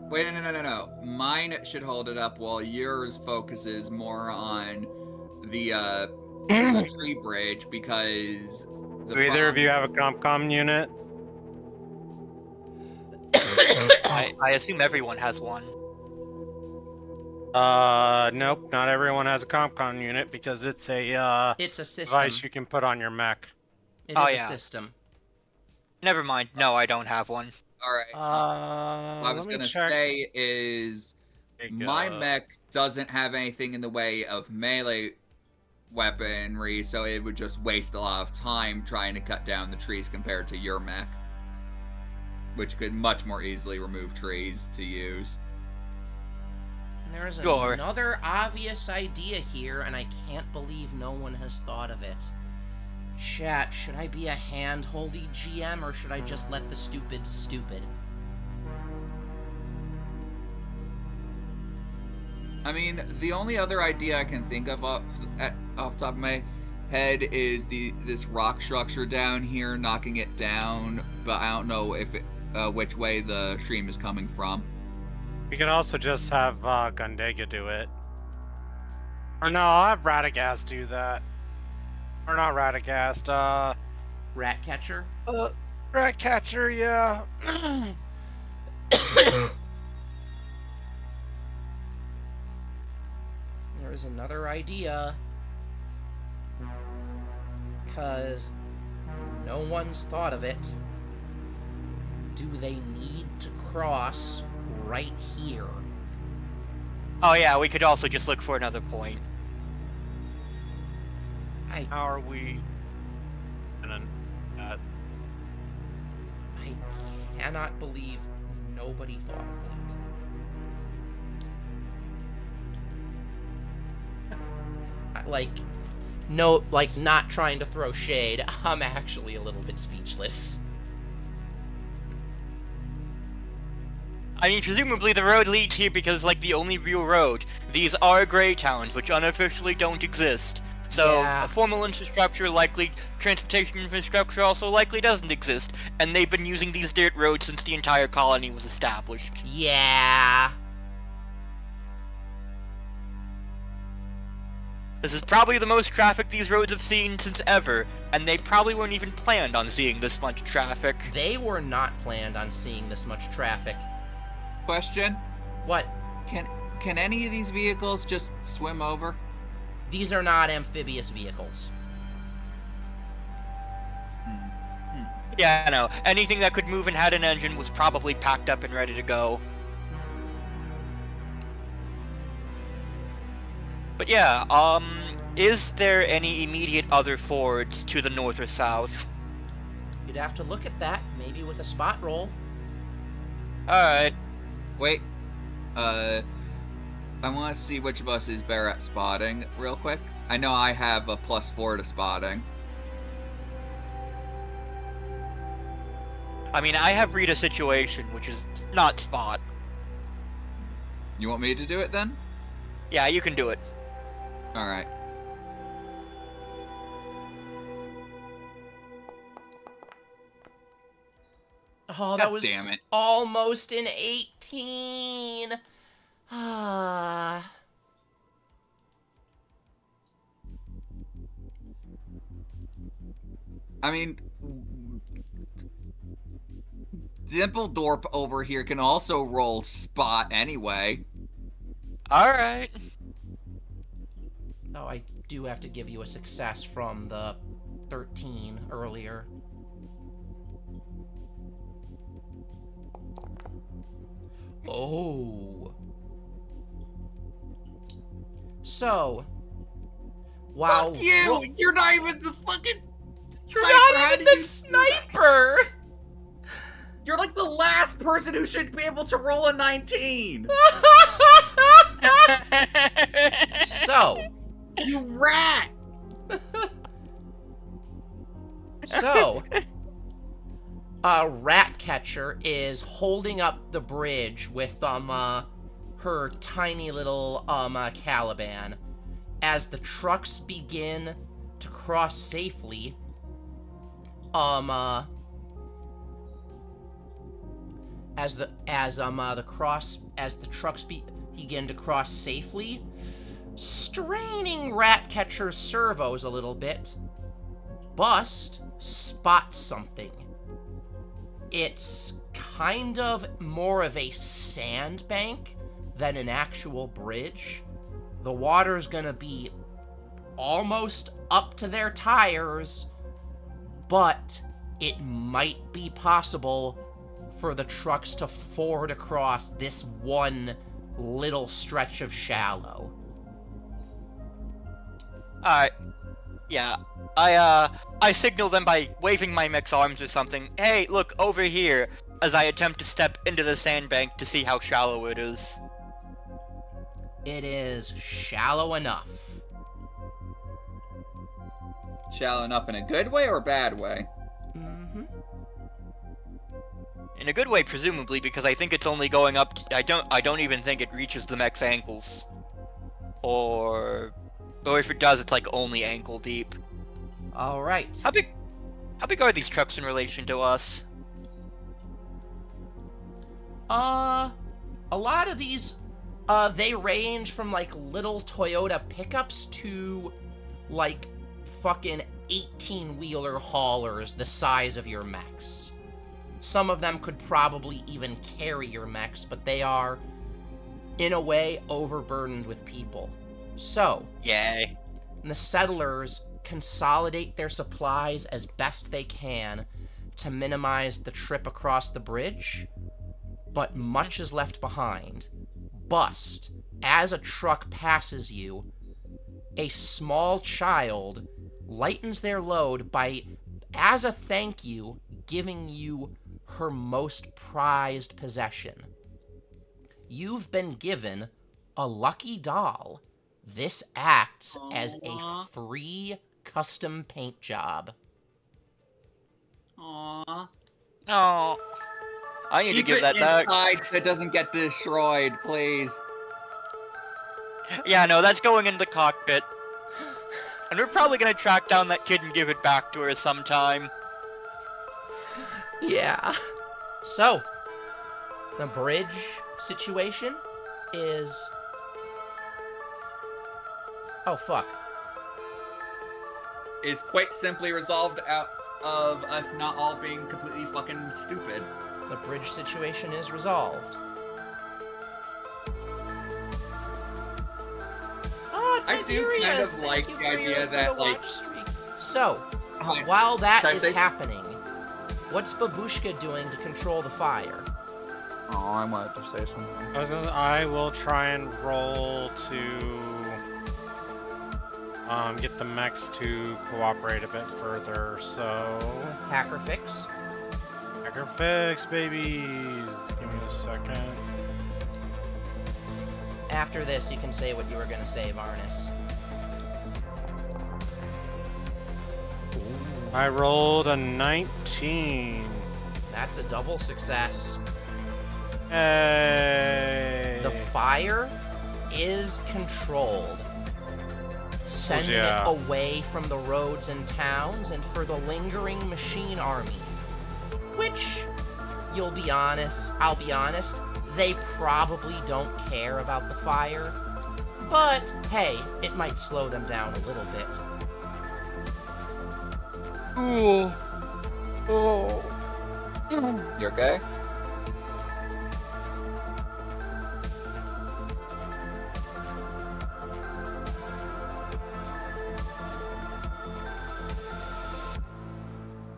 Wait, no. Mine should hold it up while yours focuses more on the tree bridge, because... Do either of you have a comp-com unit? I assume everyone has one. Nope, not everyone has a CompCon unit because it's a It's a system. device you can put on your mech. It Oh, is yeah. a system. Never mind. No, I don't have one. All right. What I was gonna say is my mech doesn't have anything in the way of melee weaponry, so it would just waste a lot of time trying to cut down the trees compared to your mech, which could much more easily remove trees to use. And there is Sure. another obvious idea here, and I can't believe no one has thought of it. Chat, should I be a hand-holdy GM, or should I just let the stupid stupid? I mean, the only other idea I can think of off the top of my head is this rock structure down here, knocking it down, but I don't know if which way the stream is coming from. We can also just have Gundega do it. Or no, I'll have Radagast do that. Or not Radagast, Ratcatcher? Ratcatcher, yeah. There's another idea. Because no one's thought of it. Do they need to cross right here? Oh yeah, we could also just look for another point. How are we gonna I cannot believe nobody thought of that. Like, no, like, not trying to throw shade. I'm actually a little bit speechless. I mean, presumably the road leads here because, like, the only real road. These are gray towns, which unofficially don't exist. So, Yeah. formal infrastructure likely, transportation infrastructure also likely doesn't exist, and they've been using these dirt roads since the entire colony was established. Yeah. This is probably the most traffic these roads have seen since ever, and they probably weren't even planned on seeing this much traffic. They were not planned on seeing this much traffic. Question: What? Can any of these vehicles just swim over? These are not amphibious vehicles. Yeah, I know. Anything that could move and had an engine was probably packed up and ready to go. But yeah, is there any immediate other fords to the north or south? You'd have to look at that, maybe with a spot roll. Alright. Wait, I want to see which of us is better at spotting real quick. I know I have a +4 to spotting. I mean, I have read a situation, which is not spot. You want me to do it then? Yeah, you can do it. Alright. Oh, that God was damn it. almost an 18. Ah. I mean, Dimpledorp over here can also roll spot anyway. Alright. Oh, I do have to give you a success from the 13 earlier. Oh. So, wow. Fuck you! You're not even the fucking You're sniper. not How even did the you do that? sniper! You're like the last person who should be able to roll a 19! So, You rat! so, Ratcatcher is holding up the bridge with, her tiny little, Caliban. As the trucks begin to cross safely, as the trucks begin to cross safely, straining Ratcatcher's servos a little bit, Bust spots something. It's kind of more of a sandbank than an actual bridge. The water's gonna be almost up to their tires, but it might be possible for the trucks to ford across this one little stretch of shallow. Alright. Yeah. I signal them by waving my mech's arms or something. Hey, look, over here, as I attempt to step into the sandbank to see how shallow it is. It is shallow enough. Shallow enough in a good way or a bad way? Mm-hmm. In a good way, presumably, because I think it's only going up. I don't even think it reaches the mech's ankles. Or if it does, it's like only ankle deep. All right. How big are these trucks in relation to us? A lot of these, they range from like little Toyota pickups to like fucking 18-wheeler haulers the size of your mechs. Some of them could probably even carry your mechs, but they are, in a way, overburdened with people. So, Yay. the settlers consolidate their supplies as best they can to minimize the trip across the bridge, but much is left behind. Bust, as a truck passes you, a small child lightens their load by, as a thank you, giving you her most prized possession. You've been given a lucky doll. This acts as a free custom paint job. Aww. Oh. I need to give that back. Inside so it doesn't get destroyed, please. Yeah, no, that's going in the cockpit. And we're probably gonna track down that kid and give it back to her sometime. Yeah. So, the bridge situation is... Oh, fuck. Is quite simply resolved out of us not all being completely fucking stupid. The bridge situation is resolved. Oh, I do Tiberius, kind of thank like you the for idea your- for that, the like- watch streak. So, Hi. while that Can I is say- happening, what's Babushka doing to control the fire? Oh, I wanted to say something. I will try and roll to get the mechs to cooperate a bit further. So, Hacker fix. hacker fix, babies. Give me a second. After this, you can say what you were going to say, Varnus. I rolled a 19. That's a double success. Hey. The fire is controlled, sending yeah. it away from the roads and towns and for the lingering machine army, which, I'll be honest, they probably don't care about the fire, but hey, it might slow them down a little bit. Ooh. Oh. You okay?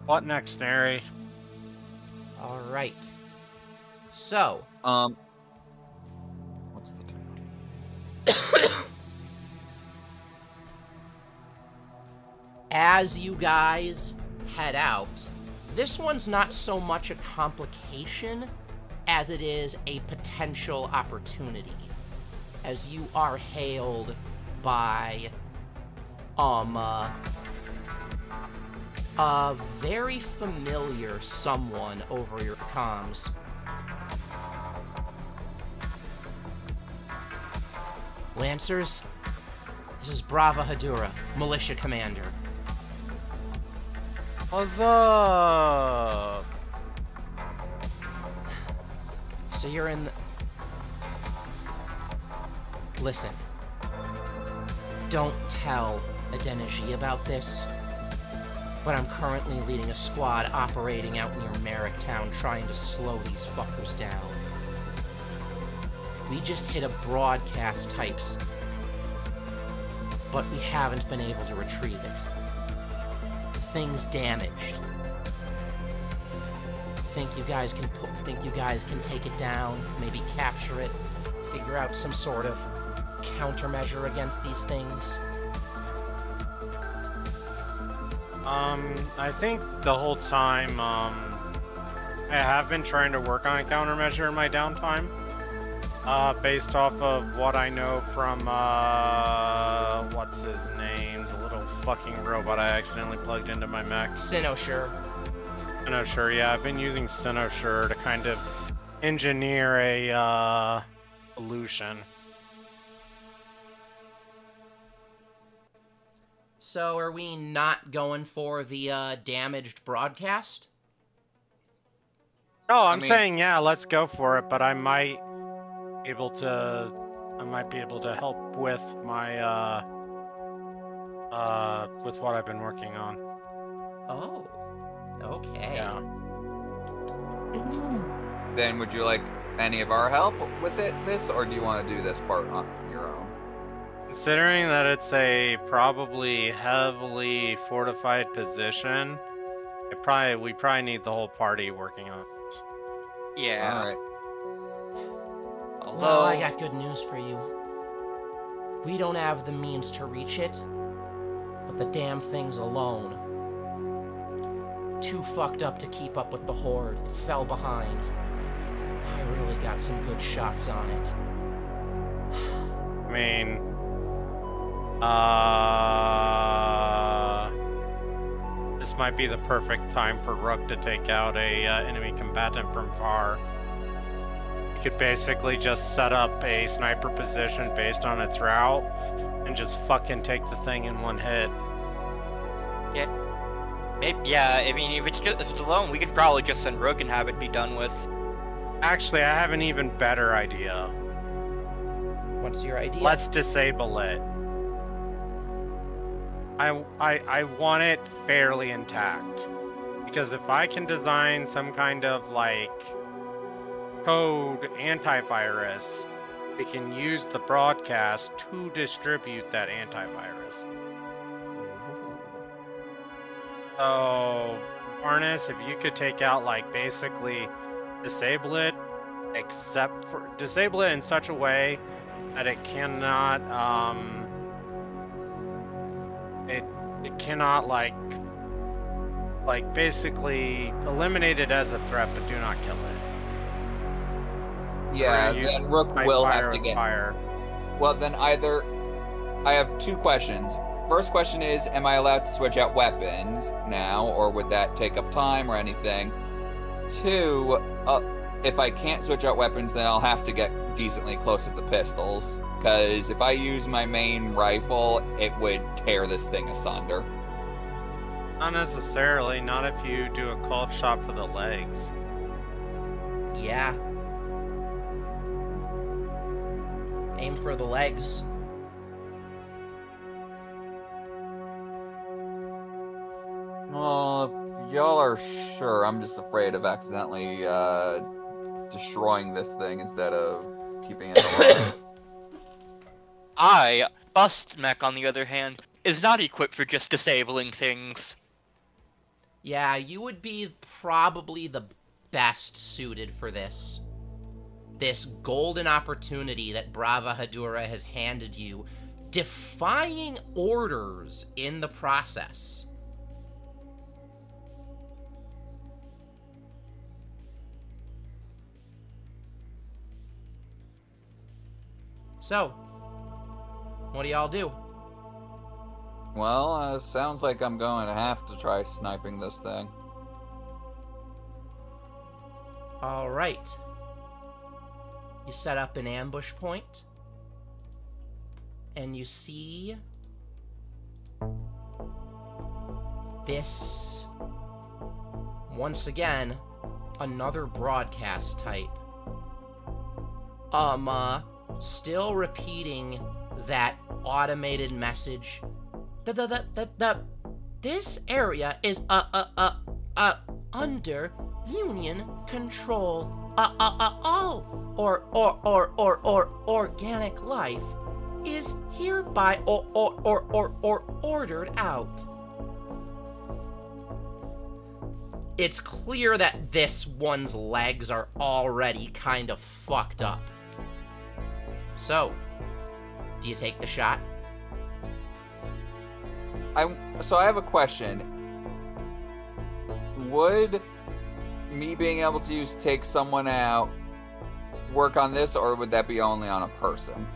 What next, Nary? All right. So, What's the time? as you guys head out, this one's not so much a complication as it is a potential opportunity, as you are hailed by a very familiar someone over your comms. Lancers, this is Brava Hadura, militia commander. What's up? So you're in the... Listen. Don't tell Adeniji about this, but I'm currently leading a squad operating out near Merrick Town trying to slow these fuckers down. We just hit a broadcast types, but we haven't been able to retrieve it. The thing's damaged. Think you guys can take it down, maybe capture it, figure out some sort of countermeasure against these things? I think the whole time, I have been trying to work on a countermeasure in my downtime, based off of what I know from, what's his name? The little fucking robot I accidentally plugged into my mech. Cynosure. Cynosure, yeah, I've been using Cynosure to kind of engineer a, solution. So are we not going for the, damaged broadcast? Oh, I'm saying, yeah, let's go for it, but I might be able to help with my, with what I've been working on. Oh. Okay. Yeah. Then would you like any of our help with this, or do you want to do this part on your own? Considering that it's a probably heavily fortified position, we probably need the whole party working on this. Yeah. All right. Although Well, I got good news for you. We don't have the means to reach it, but the damn thing's alone. Too fucked up to keep up with the Horde. It fell behind. I really got some good shots on it. I mean, this might be the perfect time for Rook to take out a enemy combatant from far. You could basically just set up a sniper position based on its route and just fucking take the thing in one hit. yeah, maybe, yeah. I mean, if it's alone, we can probably just send Rook and have it be done with. Actually, I have an even better idea. What's your idea? Let's disable it. I want it fairly intact. Because if I can design some kind of, like, code antivirus, we can use the broadcast to distribute that antivirus. So, Arnis, if you could take out, like, basically disable it, disable it in such a way that it cannot, it cannot, like basically eliminate it as a threat, but do not kill it. Yeah, then Rook will have to get... Fire. Well, then either... I have two questions. First question is, am I allowed to switch out weapons now, or would that take up time or anything? Two, if I can't switch out weapons, then I'll have to get decently close with the pistols. Because if I use my main rifle, it would tear this thing asunder. Not necessarily, not if you do a cold shot for the legs. Yeah. Aim for the legs. Well, if y'all are sure, I'm just afraid of accidentally destroying this thing instead of keeping it alive. Bust Mech, on the other hand, is not equipped for just disabling things. Yeah, you would be probably the best suited for this. This golden opportunity that Brava Hadura has handed you, defying orders in the process. So, what do y'all do? Well, sounds like I'm going to have to try sniping this thing. Alright. You set up an ambush point, and you see this, once again, another broadcast type. Still repeating that automated message. This area is under Union control. all organic life is hereby ordered out. It's clear that this one's legs are already kind of fucked up. So, do you take the shot? So I have a question. Would me being able to use take someone out work on this, or would that be only on a person?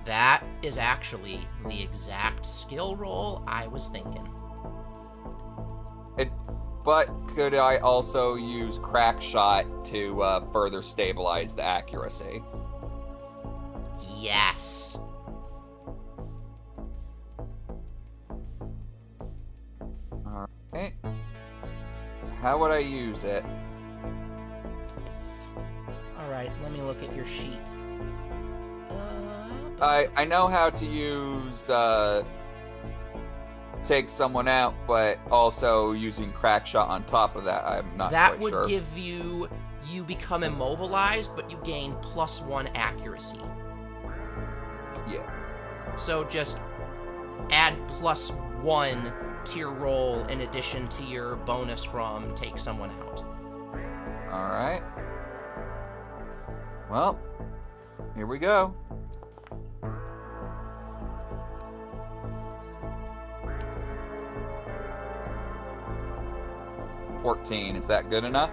That is actually the exact skill roll I was thinking. But could I also use crack shot to further stabilize the accuracy? Yes. Alright. How would I use it? Alright, let me look at your sheet. I know how to use take someone out, but also using crack shot on top of that, I'm not that quite would sure. give you become immobilized, but you gain +1 accuracy. Yeah. So just add +1 to your roll in addition to your bonus from take someone out. Alright. Well, here we go. $14, is that good enough?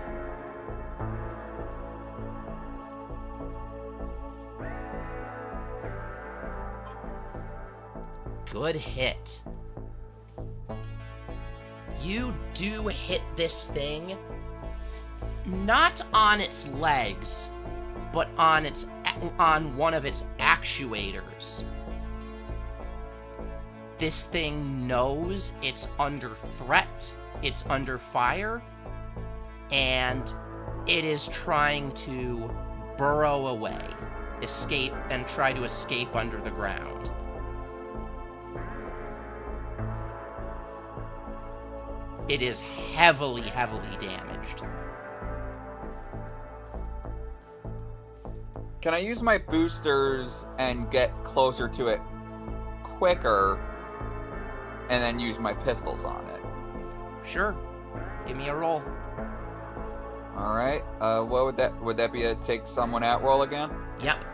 Good hit. You do hit this thing, not on its legs, but on one of its actuators. This thing knows it's under threat, it's under fire, and it is trying to burrow away, escape, and try to escape under the ground. It is heavily, heavily damaged. Can I use my boosters and get closer to it quicker, and then use my pistols on it? Sure. Give me a roll. Alright, what would that be a take someone out roll again? Yep.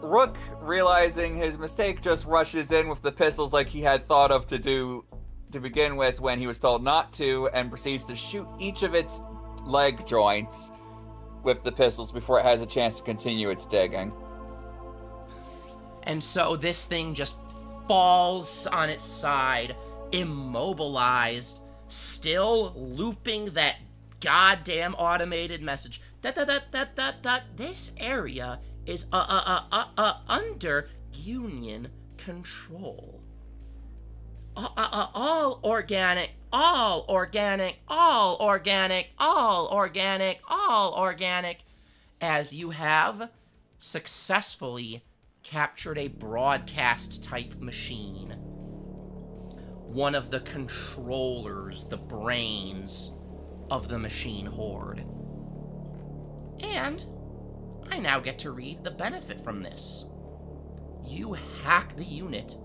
Rook, realizing his mistake, just rushes in with the pistols like he had thought of to do to begin with when he was told not to, and proceeds to shoot each of its leg joints with the pistols before it has a chance to continue its digging. And so this thing just falls on its side, immobilized, still looping that goddamn automated message. This area is under Union control. All organic, all organic, all organic, all organic, all organic, as you have successfully captured a broadcast-type machine. One of the controllers, the brains of the machine horde. And I now get to read the benefit from this. You hack the unit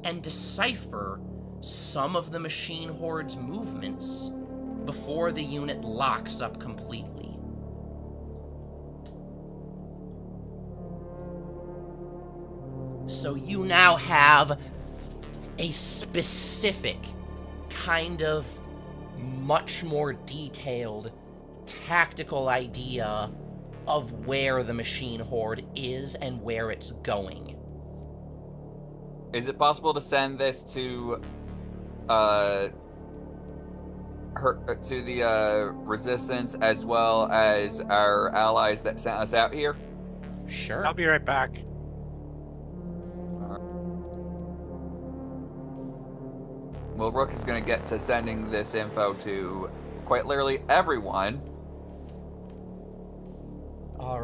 and decipher some of the machine horde's movements before the unit locks up completely. So you now have a specific, kind of much more detailed, tactical idea of where the machine horde is and where it's going. Is it possible to send this to the resistance as well as our allies that sent us out here? Sure. I'll be right back. Well, Rook is going to get to sending this info to quite literally everyone.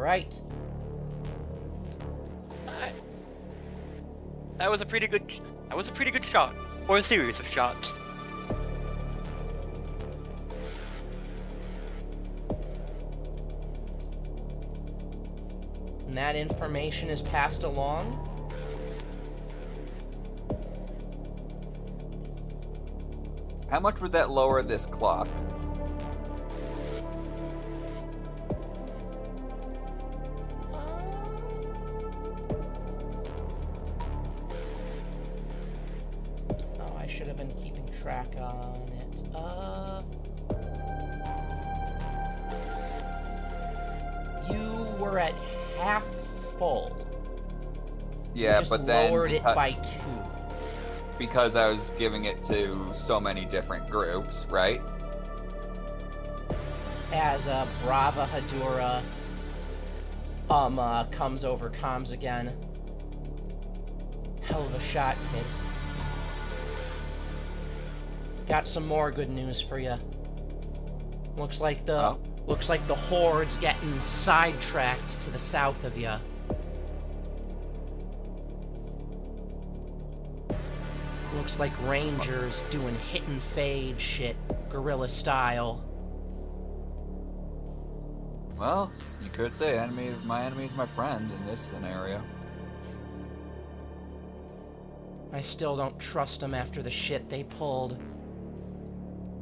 right. That was a pretty good. That was a pretty good shot, or a series of shots. And that information is passed along. How much would that lower this clock? Oh, I should have been keeping track on it. You were at half full. You Yeah, just but then lowered it by 2. because I was giving it to so many different groups, right? As Brava Hadura comes over comms again. Hell of a shot, kid. Got some more good news for you. Looks like the Horde's getting sidetracked to the south of you. Looks like Rangers doing hit and fade shit, guerrilla style. Well, you could say my enemy is my friend in this scenario. I still don't trust them after the shit they pulled.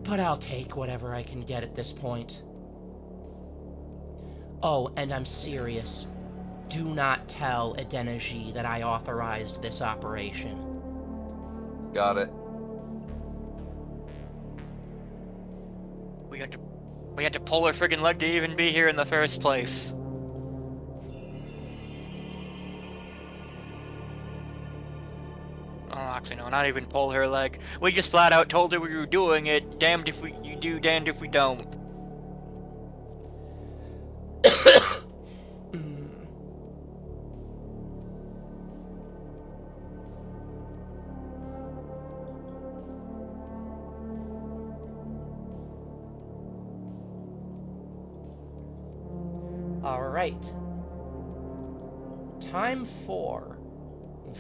But I'll take whatever I can get at this point. Oh, and I'm serious. Do not tell Adenaji that I authorized this operation. Got it. We had to pull her friggin' leg to even be here in the first place. Oh, actually, no, not even pull her leg. We just flat out told her we were doing it. Damned if you do, damned if we don't. Alright. Time for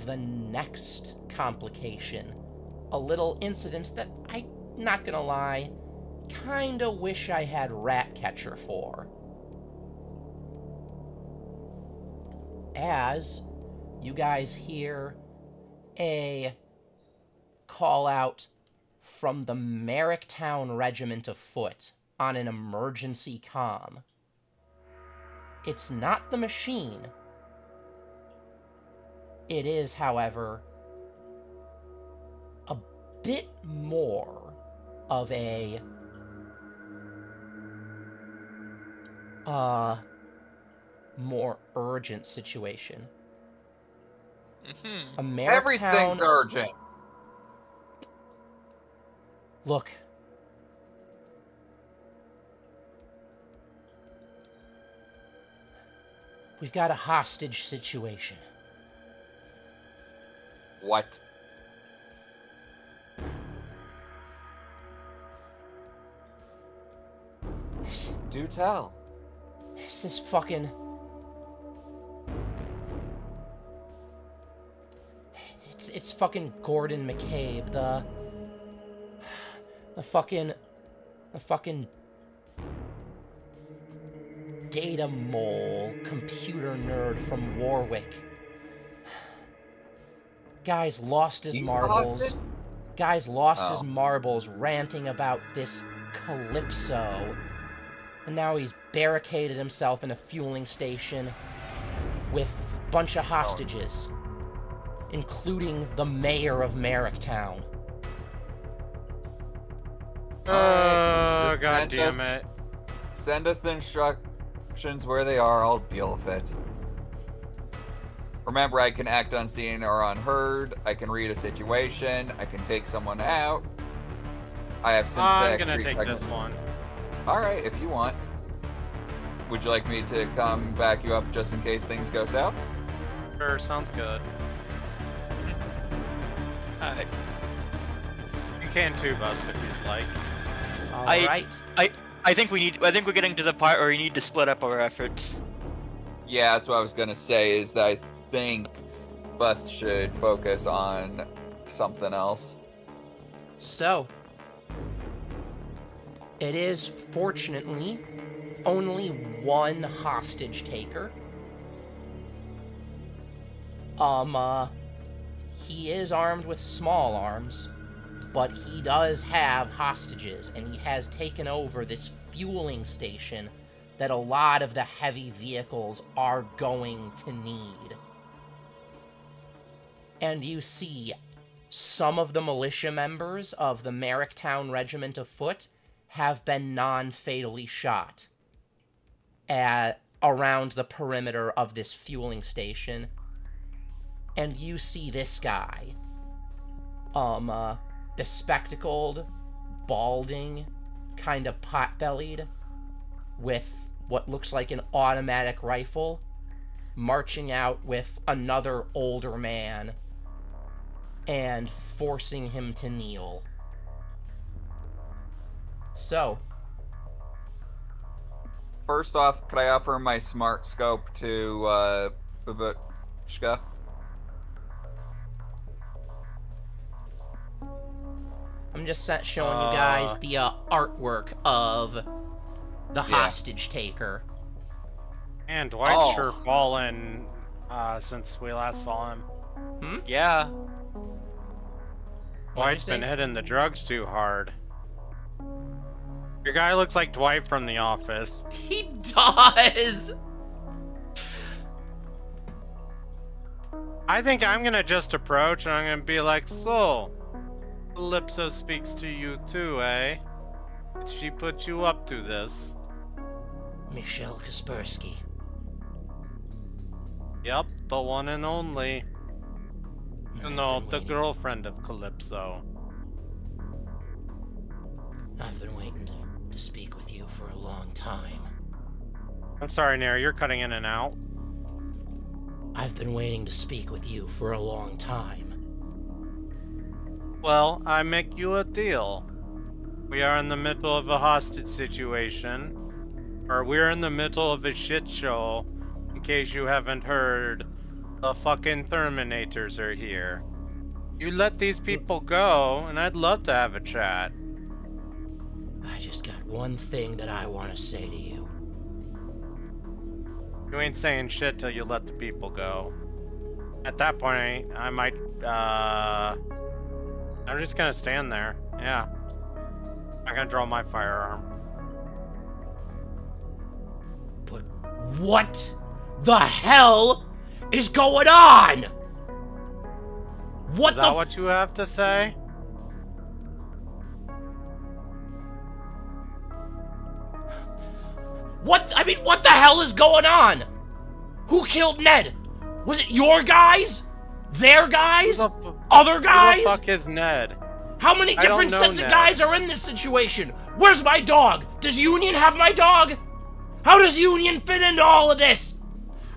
the next complication. A little incident that I'm not gonna lie, kinda wish I had Ratcatcher for. As you guys hear a call out from the Merricktown Regiment of Foot on an emergency comm. It's not the machine. It is, however, a bit more of a more urgent situation. Everything's urgent. Look. We've got a hostage situation. What? Do tell. This is fucking... It's fucking Gordon McCabe, the fucking data mole computer nerd from Warwick. Guy's lost his marbles. Guy's lost his marbles ranting about this Calypso. And now he's barricaded himself in a fueling station with a bunch of hostages, including the mayor of Merricktown. Oh, god damn it. Send us the instructions where they are, I'll deal with it. Remember, I can act unseen or unheard, I can read a situation, I can take someone out. I have sympathetic... I'm gonna take this one. Alright, if you want. Would you like me to come back you up just in case things go south? Sure, sounds good. You can too, Bust, if you'd like. Alright. I think we're getting to the part where we need to split up our efforts. Yeah, that's what I was gonna say, is that I think Bust should focus on something else. So, it is fortunately only one hostage taker. He is armed with small arms, but he does have hostages, and he has taken over this fueling station that a lot of the heavy vehicles are going to need. And you see some of the militia members of the Merricktown Regiment of Foot have been non-fatally shot around the perimeter of this fueling station. And you see this guy, bespectacled, balding, kind of pot-bellied, with what looks like an automatic rifle, marching out with another older man and forcing him to kneel. So, First off, could I offer my smart scope to Babushka? I'm just showing you guys the artwork of the hostage taker. And Dwight's sure fallen since we last saw him. Yeah. Dwight's been hitting the drugs too hard. Your guy looks like Dwight from The Office. He does! I think I'm gonna just approach and I'm gonna be like, so, Calypso speaks to you too, eh? Did she put you up to this? Michelle Kaspersky. Yep, the one and only. No, the girlfriend of Calypso. I've been waiting to speak with you for a long time. I'm sorry, Nair, you're cutting in and out. I've been waiting to speak with you for a long time. Well, I make you a deal. We are in the middle of a hostage situation. Or we're in the middle of a shit show. In case you haven't heard, the fucking Terminators are here. You let these people go, and I'd love to have a chat. I just got one thing that I want to say to you. You ain't saying shit till you let the people go. At that point, I might, I'm just gonna stand there. Yeah. I'm gonna draw my firearm. But what the hell is going on? What Is that what you have to say? What the hell is going on? Who killed Ned? Was it your guys? Their guys? Other guys? Who the fuck is Ned? How many different sets of guys are in this situation? Where's my dog? Does Union have my dog? How does Union fit into all of this?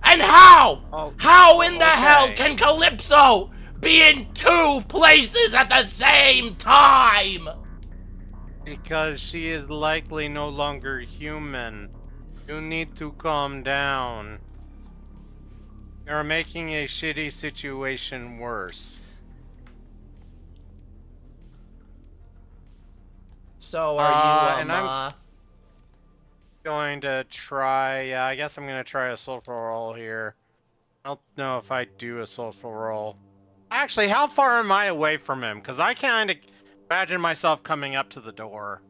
And how? How in the hell can Calypso be in two places at the same time? Because she is likely no longer human. You need to calm down. You're making a shitty situation worse. So, I'm going to try, yeah, I guess I'm going to try a social roll here. I don't know if I do a social roll. Actually, how far am I away from him? Because I kind of imagine myself coming up to the door.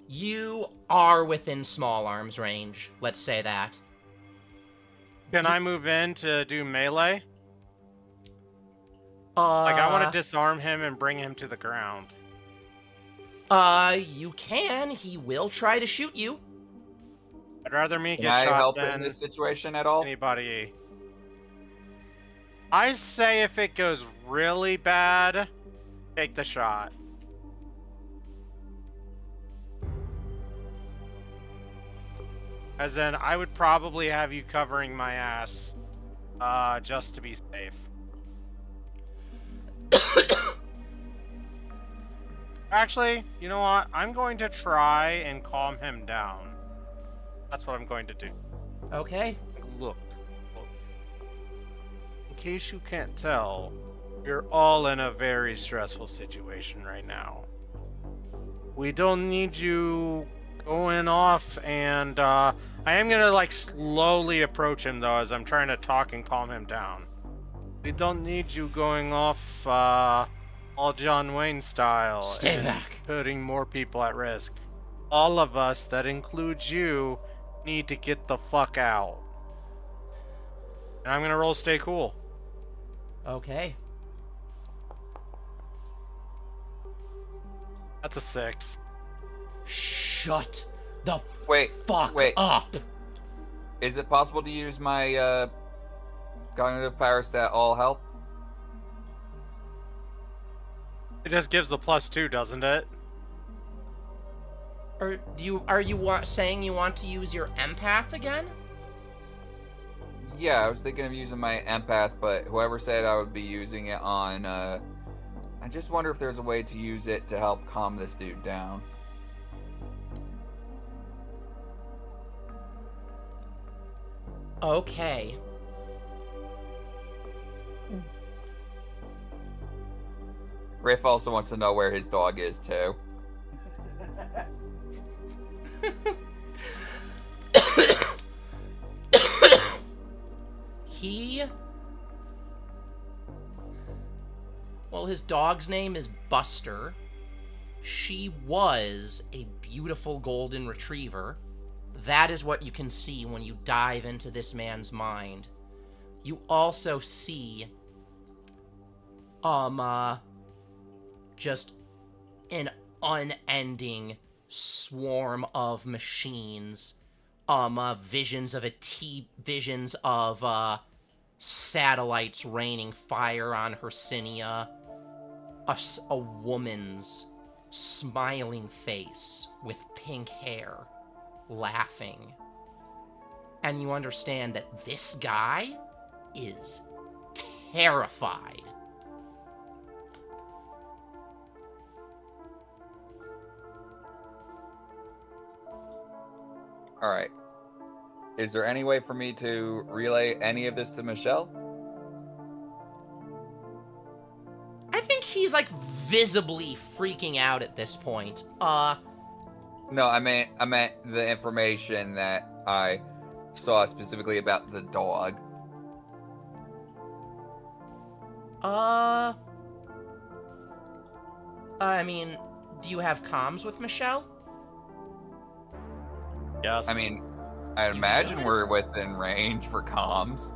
You are within small arms range, let's say that. Can I move in to do melee? Like, I want to disarm him and bring him to the ground. You can. He will try to shoot you. I'd rather me Can get I shot help than in this situation at all? anybody. I say if it goes really bad, take the shot. As in, I would probably have you covering my ass, just to be safe. Actually, you know what? I'm going to try and calm him down. That's what I'm going to do. Okay. Look, case you can't tell, you're all in a very stressful situation right now. We don't need you going off, and I am gonna like slowly approach him though as I'm trying to talk and calm him down. We don't need you going off all John Wayne style. Stay and back. Putting more people at risk. All of us, that includes you, need to get the fuck out. And I'm gonna roll stay cool. Okay. That's a 6. Shut the Wait, fuck wait. up. Is it possible to use my cognitive powers to all help? It just gives a +2, doesn't it? Are you saying you want to use your empath again? Yeah, I was thinking of using my empath, but whoever said I would be using it on, I just wonder if there's a way to use it to help calm this dude down. Okay. Riff also wants to know where his dog is, too. Well, his dog's name is Buster. She was a beautiful golden retriever. That is what you can see when you dive into this man's mind. You also see, just an unending swarm of machines. Visions of satellites raining fire on Hercynia. A woman's smiling face with pink hair, laughing. And you understand that this guy is terrified. Alright. Is there any way for me to relay any of this to Michelle? I think he's, like, visibly freaking out at this point. No, I meant the information that I saw specifically about the dog. I mean, do you have comms with Michelle? Yes. I mean, I imagine should. we're within range for comms.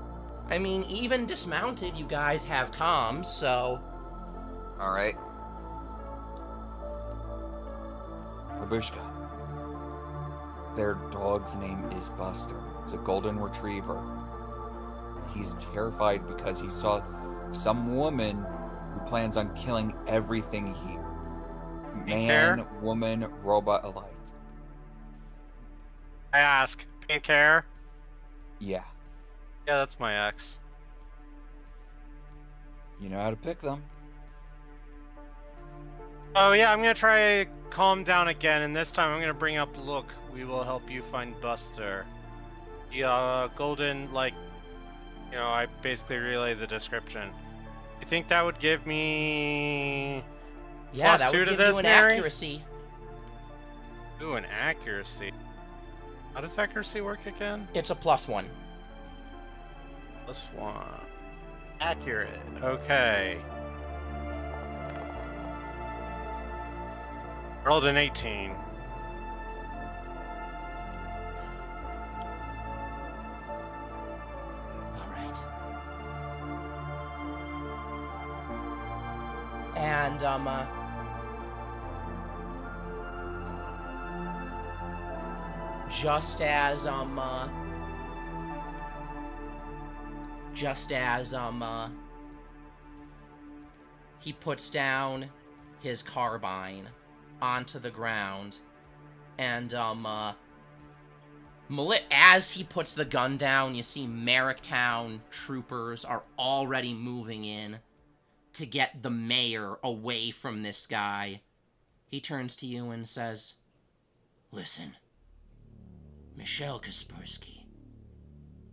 I mean, even dismounted, you guys have comms, so... Alright. Babushka. Their dog's name is Buster. It's a golden retriever. He's terrified because he saw some woman who plans on killing everything here. Man, woman, robot alike. I ask, pink hair? Yeah. Yeah, that's my ex. You know how to pick them. Oh yeah, I'm gonna try to calm down again, and this time I'm gonna bring up, look, we will help you find Buster. Yeah, golden, like, you know, I basically relay the description. You think that would give me... Yeah, +2 that would to give this, you an Mary? accuracy. Ooh, an accuracy. How does accuracy work again? It's a +1. +1. Accurate. Okay. Rolled an 18. Alright. And, just as, he puts down his carbine onto the ground, and, as he puts the gun down, you see Merricktown troopers are already moving in to get the mayor away from this guy. He turns to you and says, "Listen, Michelle Kaspersky,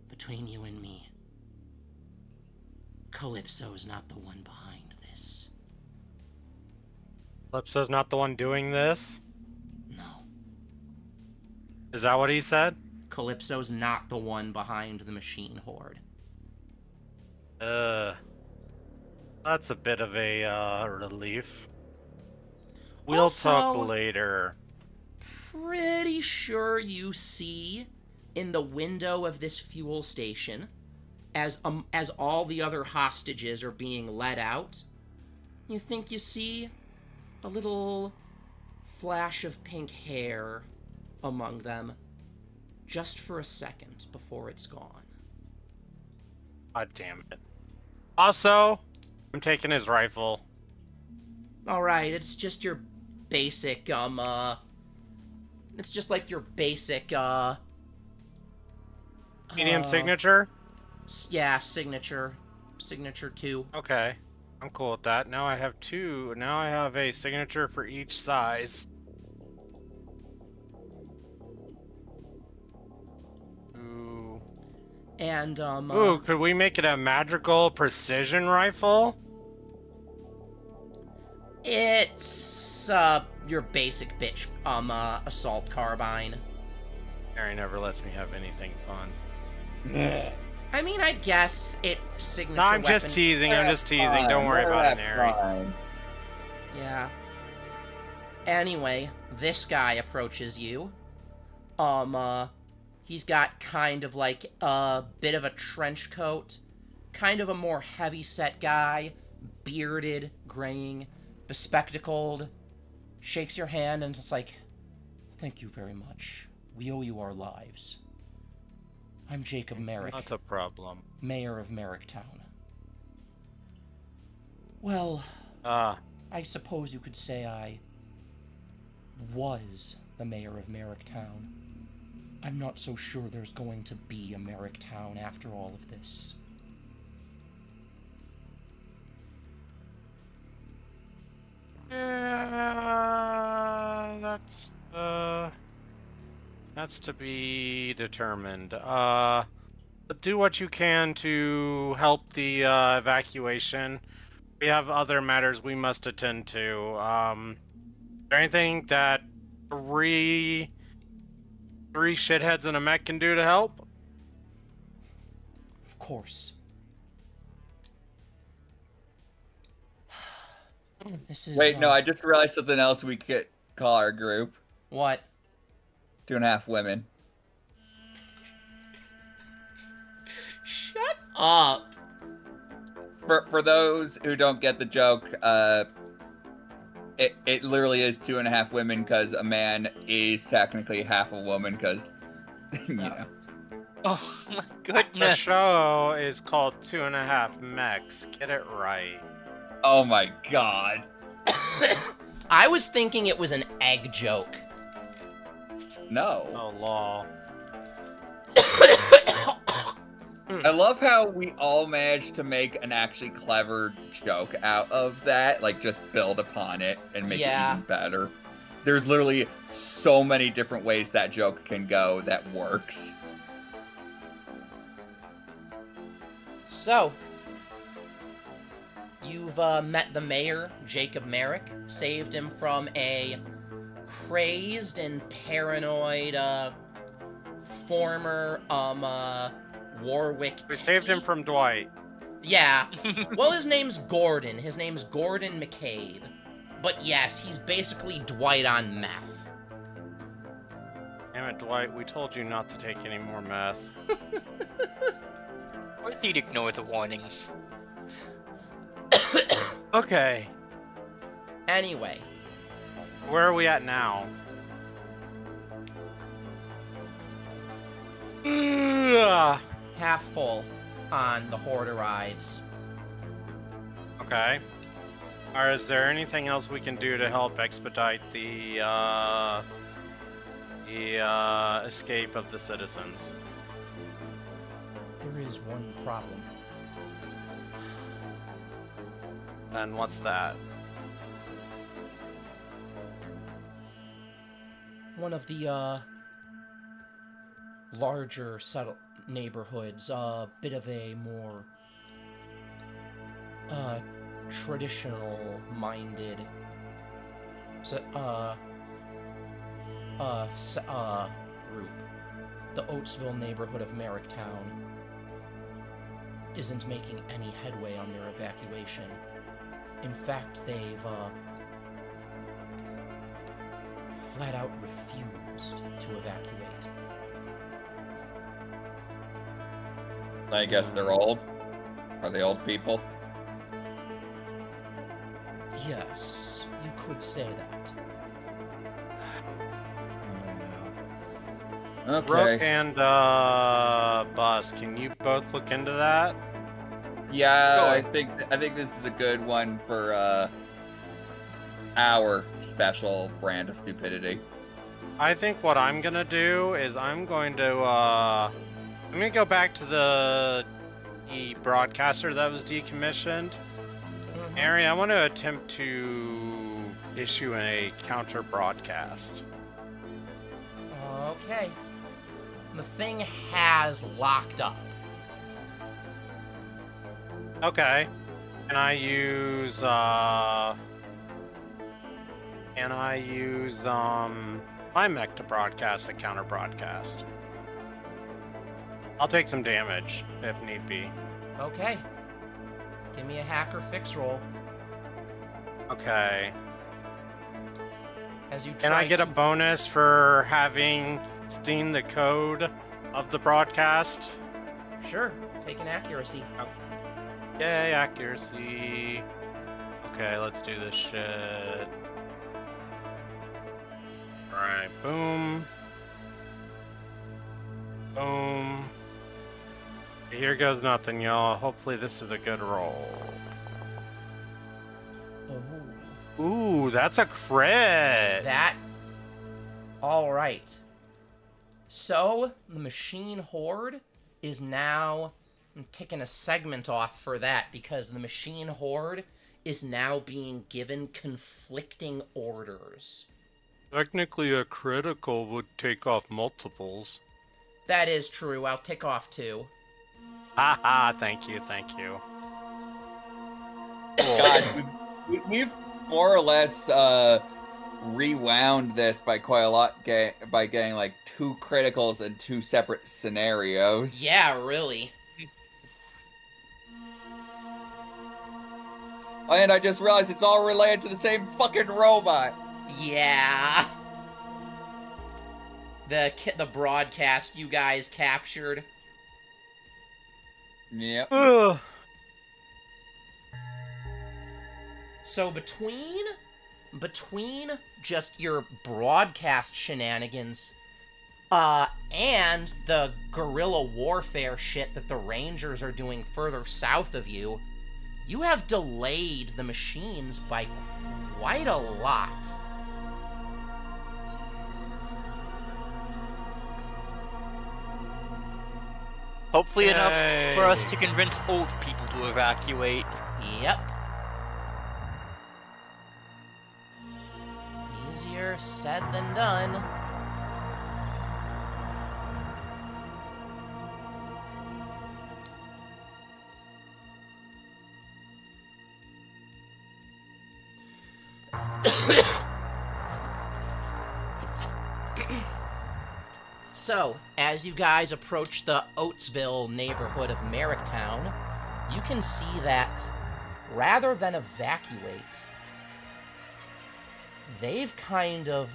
between you and me, Calypso's not the one behind this. Calypso's not the one doing this? No. Is that what he said? Calypso's not the one behind the machine horde. That's a bit of a relief. We'll Also, talk later. Pretty sure you see in the window of this fuel station, as all the other hostages are being let out, you think you see a little flash of pink hair among them, just for a second before it's gone. God damn it. Also, I'm taking his rifle. Alright, it's just your basic, it's just like your basic, Medium signature? Yeah, signature. Signature 2. Okay. I'm cool with that. Now I have two. Now I have a signature for each size. Ooh. And, Ooh, could we make it a magical precision rifle? It's, your basic bitch, assault carbine. Harry never lets me have anything fun. I mean, I guess it signature No, I'm weapon. just teasing. I'm just teasing. Don't worry about it, Harry. Yeah. Anyway, this guy approaches you. He's got kind of like a bit of a trench coat, kind of a more heavy-set guy, bearded, graying, bespectacled, shakes your hand and it's like, thank you very much. We owe you our lives. I'm Jacob Merrick. Not a problem. Mayor of Merricktown. Well, I suppose you could say I was the mayor of Merricktown. I'm not so sure there's going to be a Merricktown after all of this. Yeah, that's to be determined. But do what you can to help the evacuation. We have other matters we must attend to. Is there anything that three shitheads in a mech can do to help? Of course. This is, Wait, no, I just realized something else we could call our group. What? 2.5 women. Shut up! For those who don't get the joke, it literally is 2.5 women because a man is technically half a woman because, you know. Oh my The goodness. show is called 2.5 Mechs. Get it right. Oh my god. I was thinking it was an egg joke. No. Oh, lol. I love how we all managed to make an actually clever joke out of that, like just build upon it and make it even better. There's literally so many different ways that joke can go that works. So, you've met the mayor, Jacob Merrick, saved him from a crazed and paranoid former Warwick. We saved him from Dwight. Yeah. Well, his name's Gordon. His name's Gordon McCabe. But yes, he's basically Dwight on meth. Damn it, Dwight. We told you not to take any more meth. Or he'd ignore the warnings. Okay. Anyway. Where are we at now? Half full on the Horde arrives. Okay. Or is there anything else we can do to help expedite the escape of the citizens? There is one problem. And what's that? One of the larger subtle neighborhoods, a bit of a more traditional-minded group. The Oatsville neighborhood of Merricktown isn't making any headway on their evacuation. In fact, they've flat out refused to evacuate. I guess they're old. Are they old people? Yes, you could say that. Okay. Rook and Buzz, can you both look into that? Yeah, I think this is a good one for our special brand of stupidity. I think what I'm gonna do is I'm gonna go back to the broadcaster that was decommissioned. Ari, I want to attempt to issue a counter broadcast. Okay. The thing has locked up. Okay. Can I use my mech to broadcast a counter broadcast? I'll take some damage if need be. Okay. Give me a hacker fix roll. Okay. As you Can I get a bonus for having seen the code of the broadcast? Sure. Take an accuracy. Yay, accuracy. Okay, let's do this shit. Alright, boom. Boom. Here goes nothing, y'all. Hopefully this is a good roll. Oh. Ooh, that's a crit! That. Alright. So, the machine horde is now. I'm taking a segment off for that because the machine horde is now being given conflicting orders. Technically, a critical would take off multiples. That is true. I'll tick off 2. Haha, thank you, thank you. God, we've more or less rewound this by quite a lot by getting like 2 criticals and 2 separate scenarios. Yeah, really. And I just realized it's all related to the same fucking robot. Yeah. The broadcast you guys captured. Yep. So between just your broadcast shenanigans, and the guerrilla warfare shit that the Rangers are doing further south of you, you have delayed the machines by quite a lot. Hopefully enough for us to convince old people to evacuate. Yep. Easier said than done. So, as you guys approach the Oatsville neighborhood of Merricktown, you can see that rather than evacuate, they've kind of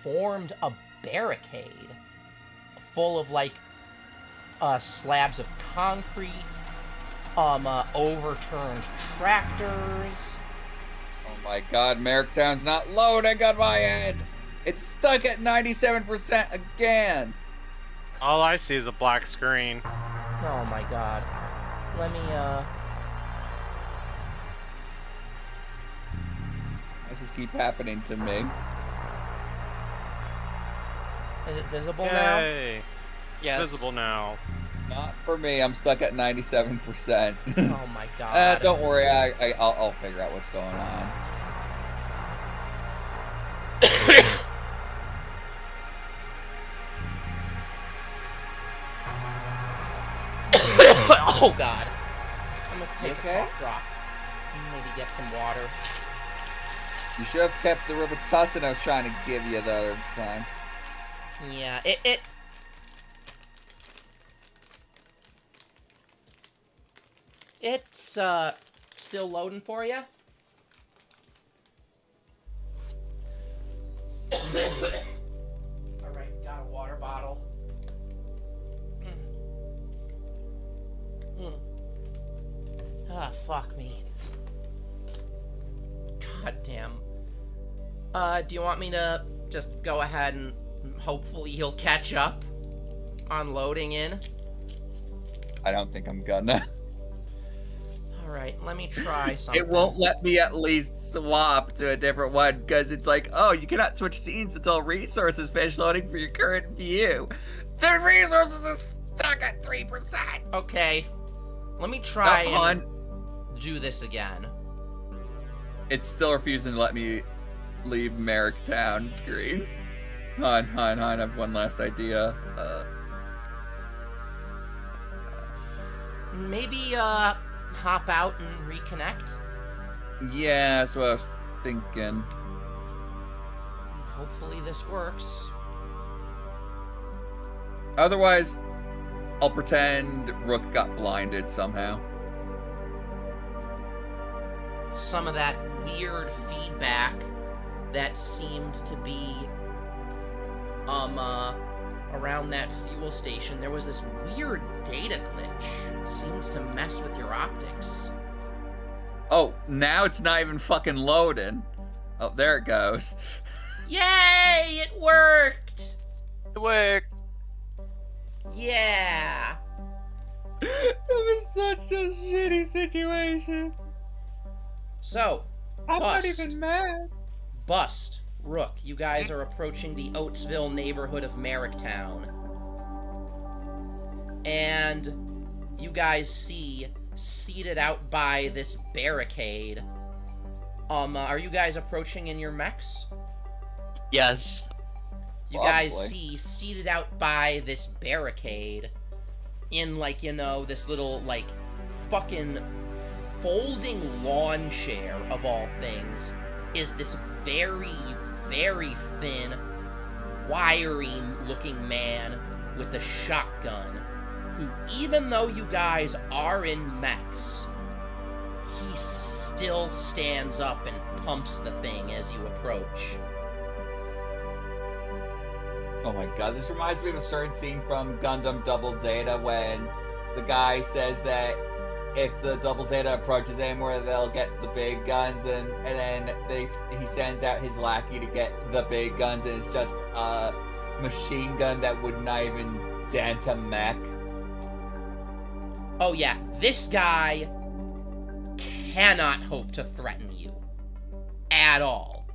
formed a barricade full of, like, slabs of concrete, overturned tractors. Oh my god, Merricktown's not loading on my end! It's stuck at 97% again! All I see is a black screen. Oh my god. Let me, Why does this keep happening to me? Is it visible now? Yay! Yes. Visible now. Not for me, I'm stuck at 97%. Oh my god. Don't worry, I'll figure out what's going on. Oh god. I'm gonna take a cough drop. Maybe get some water. You should have kept the Robitussin I was trying to give you the other time. Yeah, it's still loading for you. All right, got a water bottle. Ah, fuck me. God damn. Do you want me to just go ahead and hopefully he'll catch up on loading in? I don't think I'm gonna. Alright, let me try something. It won't let me at least swap to a different one, because it's like, oh, you cannot switch scenes until resources finish loading for your current view. The resources are stuck at 3%. Okay, let me try and do this again. It's still refusing to let me leave Merrick Town screen. Hon, I have one last idea. Maybe, hop out and reconnect? Yeah, that's what I was thinking. Hopefully this works. Otherwise, I'll pretend Rook got blinded somehow. Some of that weird feedback that seemed to be, around that fuel station. There was this weird data glitch. Seems to mess with your optics. Oh, now it's not even fucking loading. Oh, there it goes. Yay! It worked! It worked. Yeah! It was such a shitty situation. So, I'm not Bust. even mad. Bust, Rook, you guys are approaching the Oatsville neighborhood of Merricktown. And you guys see, seated out by this barricade, are you guys approaching in your mechs? Yes. You guys Probably. see, seated out by this barricade, in, like, you know, this little, like, fucking folding lawn chair, of all things, is this very, very thin, wiry-looking man with a shotgun, who, even though you guys are in mechs, he still stands up and pumps the thing as you approach. Oh my god, this reminds me of a certain scene from Gundam Double Zeta when the guy says that if the Double Zeta approaches anywhere, they'll get the big guns, and then he sends out his lackey to get the big guns, and it's just a machine gun that would not even dent a mech. Oh yeah, this guy cannot hope to threaten you. At all.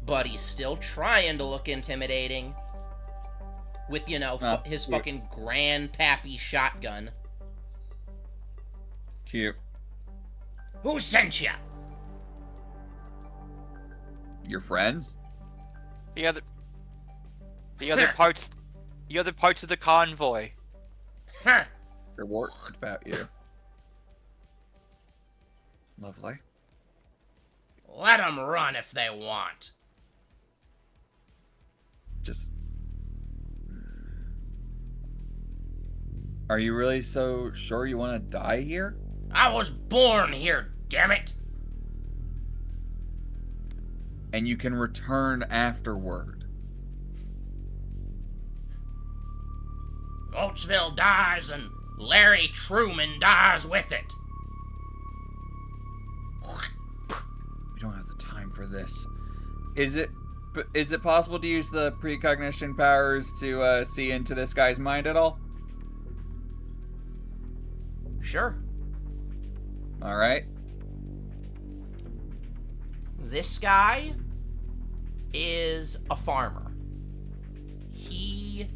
But he's still trying to look intimidating. With, you know, his fucking grandpappy shotgun. Cute. Who sent ya? Your friends? The other parts of the convoy. Huh. They're worried about you. Lovely. Let them run if they want. Just... Are you really so sure you want to die here? I was born here, damn it. And you can return afterward. Oatsville dies and Larry Truman dies with it. We don't have the time for this. Is it possible to use the precognition powers to see into this guy's mind at all? Sure. All right. This guy is a farmer. He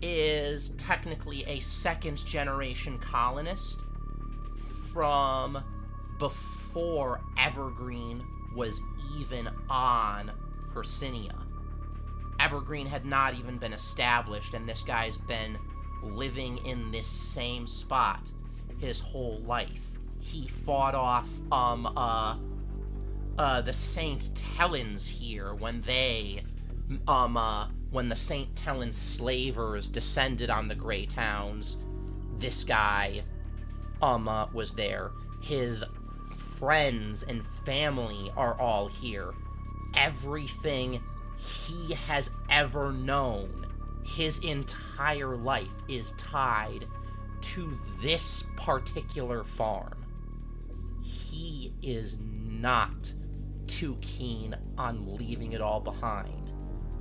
is technically a second-generation colonist from before Evergreen was even on Hercynia. Evergreen had not even been established, and this guy's been living in this same spot his whole life, he fought off the Saint Tellans here when when the Saint Tellan slavers descended on the Grey Towns. This guy was there. His friends and family are all here. Everything he has ever known, his entire life, is tied to this particular farm. He is not too keen on leaving it all behind,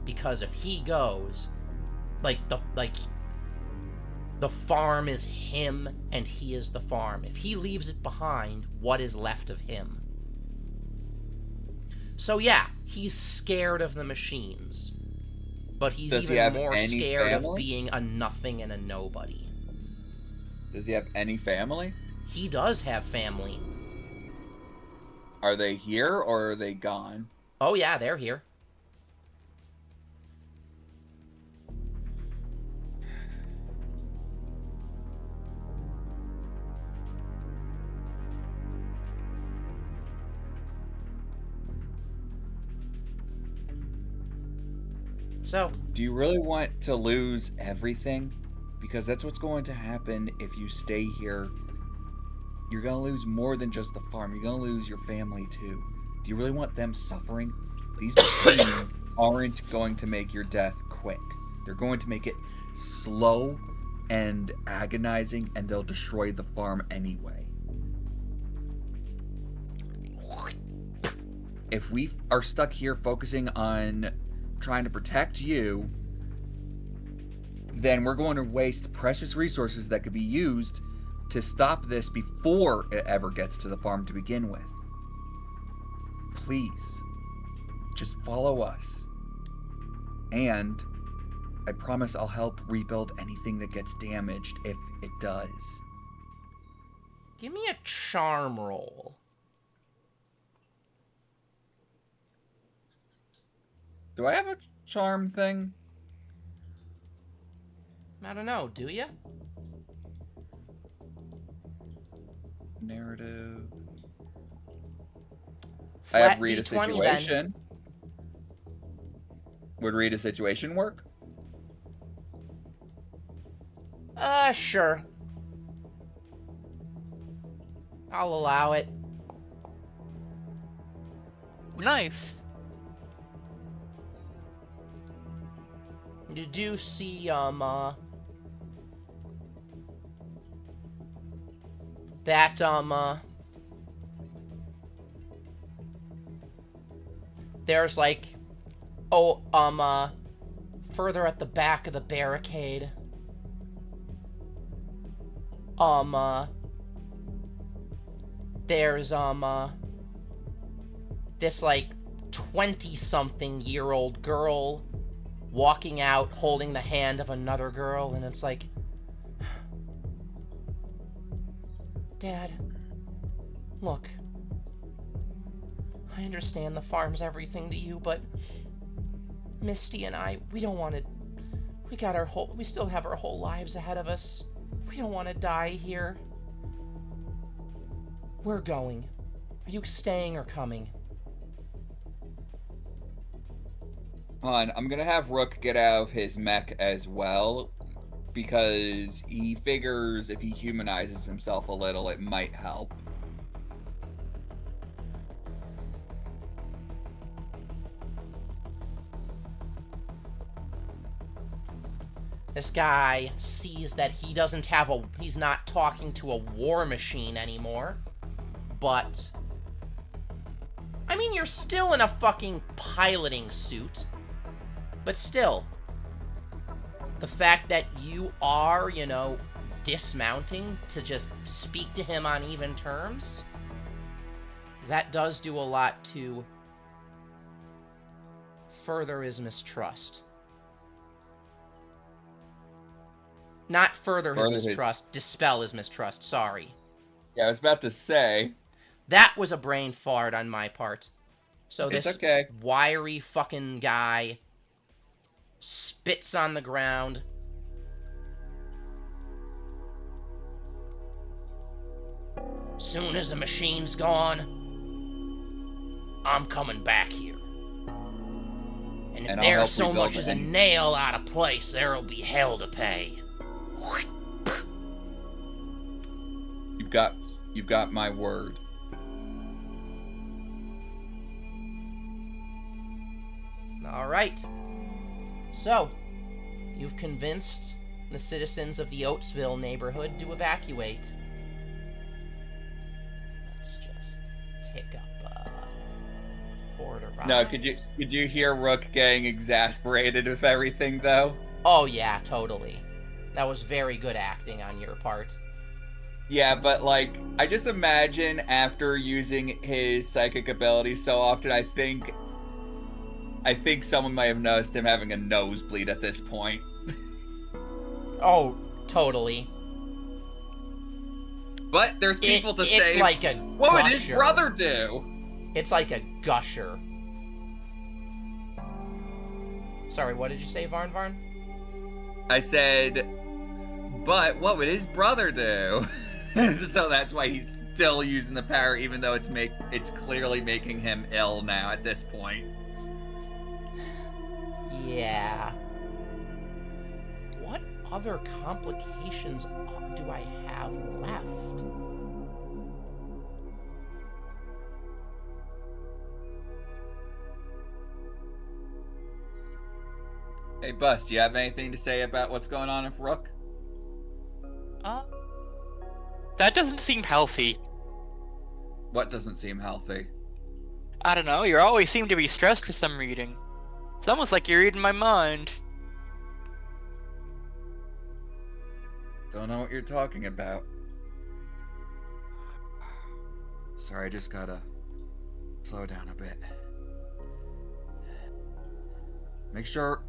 because if he goes, the farm is him and he is the farm. If he leaves it behind, what is left of him? So yeah, he's scared of the machines, but he's even more scared of being a nothing and a nobody. Does he have any family? He does have family. Are they here or are they gone? Oh yeah, they're here. So, do you really want to lose everything? Because that's what's going to happen if you stay here. You're going to lose more than just the farm. You're going to lose your family too. Do you really want them suffering? These machines aren't going to make your death quick. They're going to make it slow and agonizing, and they'll destroy the farm anyway. If we are stuck here focusing on trying to protect you, then we're going to waste precious resources that could be used to stop this before it ever gets to the farm to begin with. Please, just follow us. And I promise I'll help rebuild anything that gets damaged if it does. Give me a charm roll. Do I have a charm thing? I don't know, do you? Narrative. I Flat have read a D20 situation. Would read a situation work? Sure. I'll allow it. Nice. You do see, that, there's like, further at the back of the barricade, there's, this, like, 20-something-year-old girl walking out holding the hand of another girl, and it's like, Dad, look, I understand the farm's everything to you, but Misty and I, we don't want to, we still have our whole lives ahead of us. We don't want to die here. We're going. Are you staying or coming? Hold on, I'm gonna have Rook get out of his mech as well, because he figures if he humanizes himself a little, it might help. This guy sees that he doesn't have he's not talking to a war machine anymore, but, I mean, you're still in a fucking piloting suit, but still, the fact that you are, you know, dismounting to just speak to him on even terms, that does do a lot to further his mistrust. Not further his mistrust, dispel his mistrust, sorry. Yeah, I was about to say. That was a brain fart on my part. So this wiry fucking guy spits on the ground. Soon as the machine's gone, I'm coming back here. And if there's so much as a nail out of place, there'll be hell to pay. You've got my word. All right. So, you've convinced the citizens of the Oatsville neighborhood to evacuate. Let's just tick up Horde arrives. No, could you hear Rook getting exasperated with everything though? Oh yeah, totally. That was very good acting on your part. Yeah, but like, I just imagine after using his psychic ability so often, I think someone might have noticed him having a nosebleed at this point. Oh, totally. But there's people to say, it's like a what would his brother do? It's like a gusher. Sorry, what did you say, Varn Varn? I said, but what would his brother do? So that's why he's still using the power, even though it's clearly making him ill now at this point. Yeah. What other complications do I have left? Hey, Bus, do you have anything to say about what's going on with Rook? That doesn't seem healthy. What doesn't seem healthy? I don't know, you always seem to be stressed for some reading. It's almost like you're reading my mind. Don't know what you're talking about. Sorry, I just gotta slow down a bit. Make sure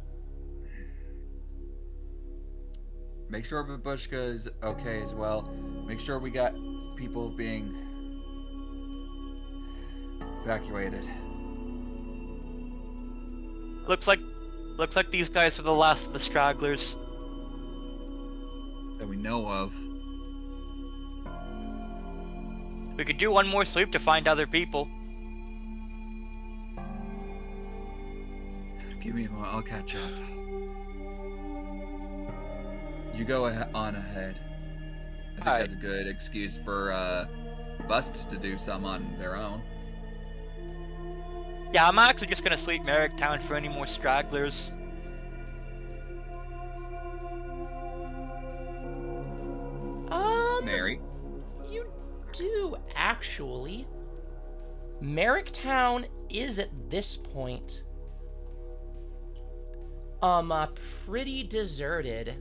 Babushka is okay as well. Make sure we got people being evacuated. Looks like these guys are the last of the stragglers. That we know of. We could do one more sweep to find other people. Give me a moment, I'll catch up. You go on ahead. I think that's a good excuse for Bust to do some on their own. Yeah, I'm actually just gonna sweep Merrick Town for any more stragglers. Mary? You do, actually. Merrick Town is at this point pretty deserted.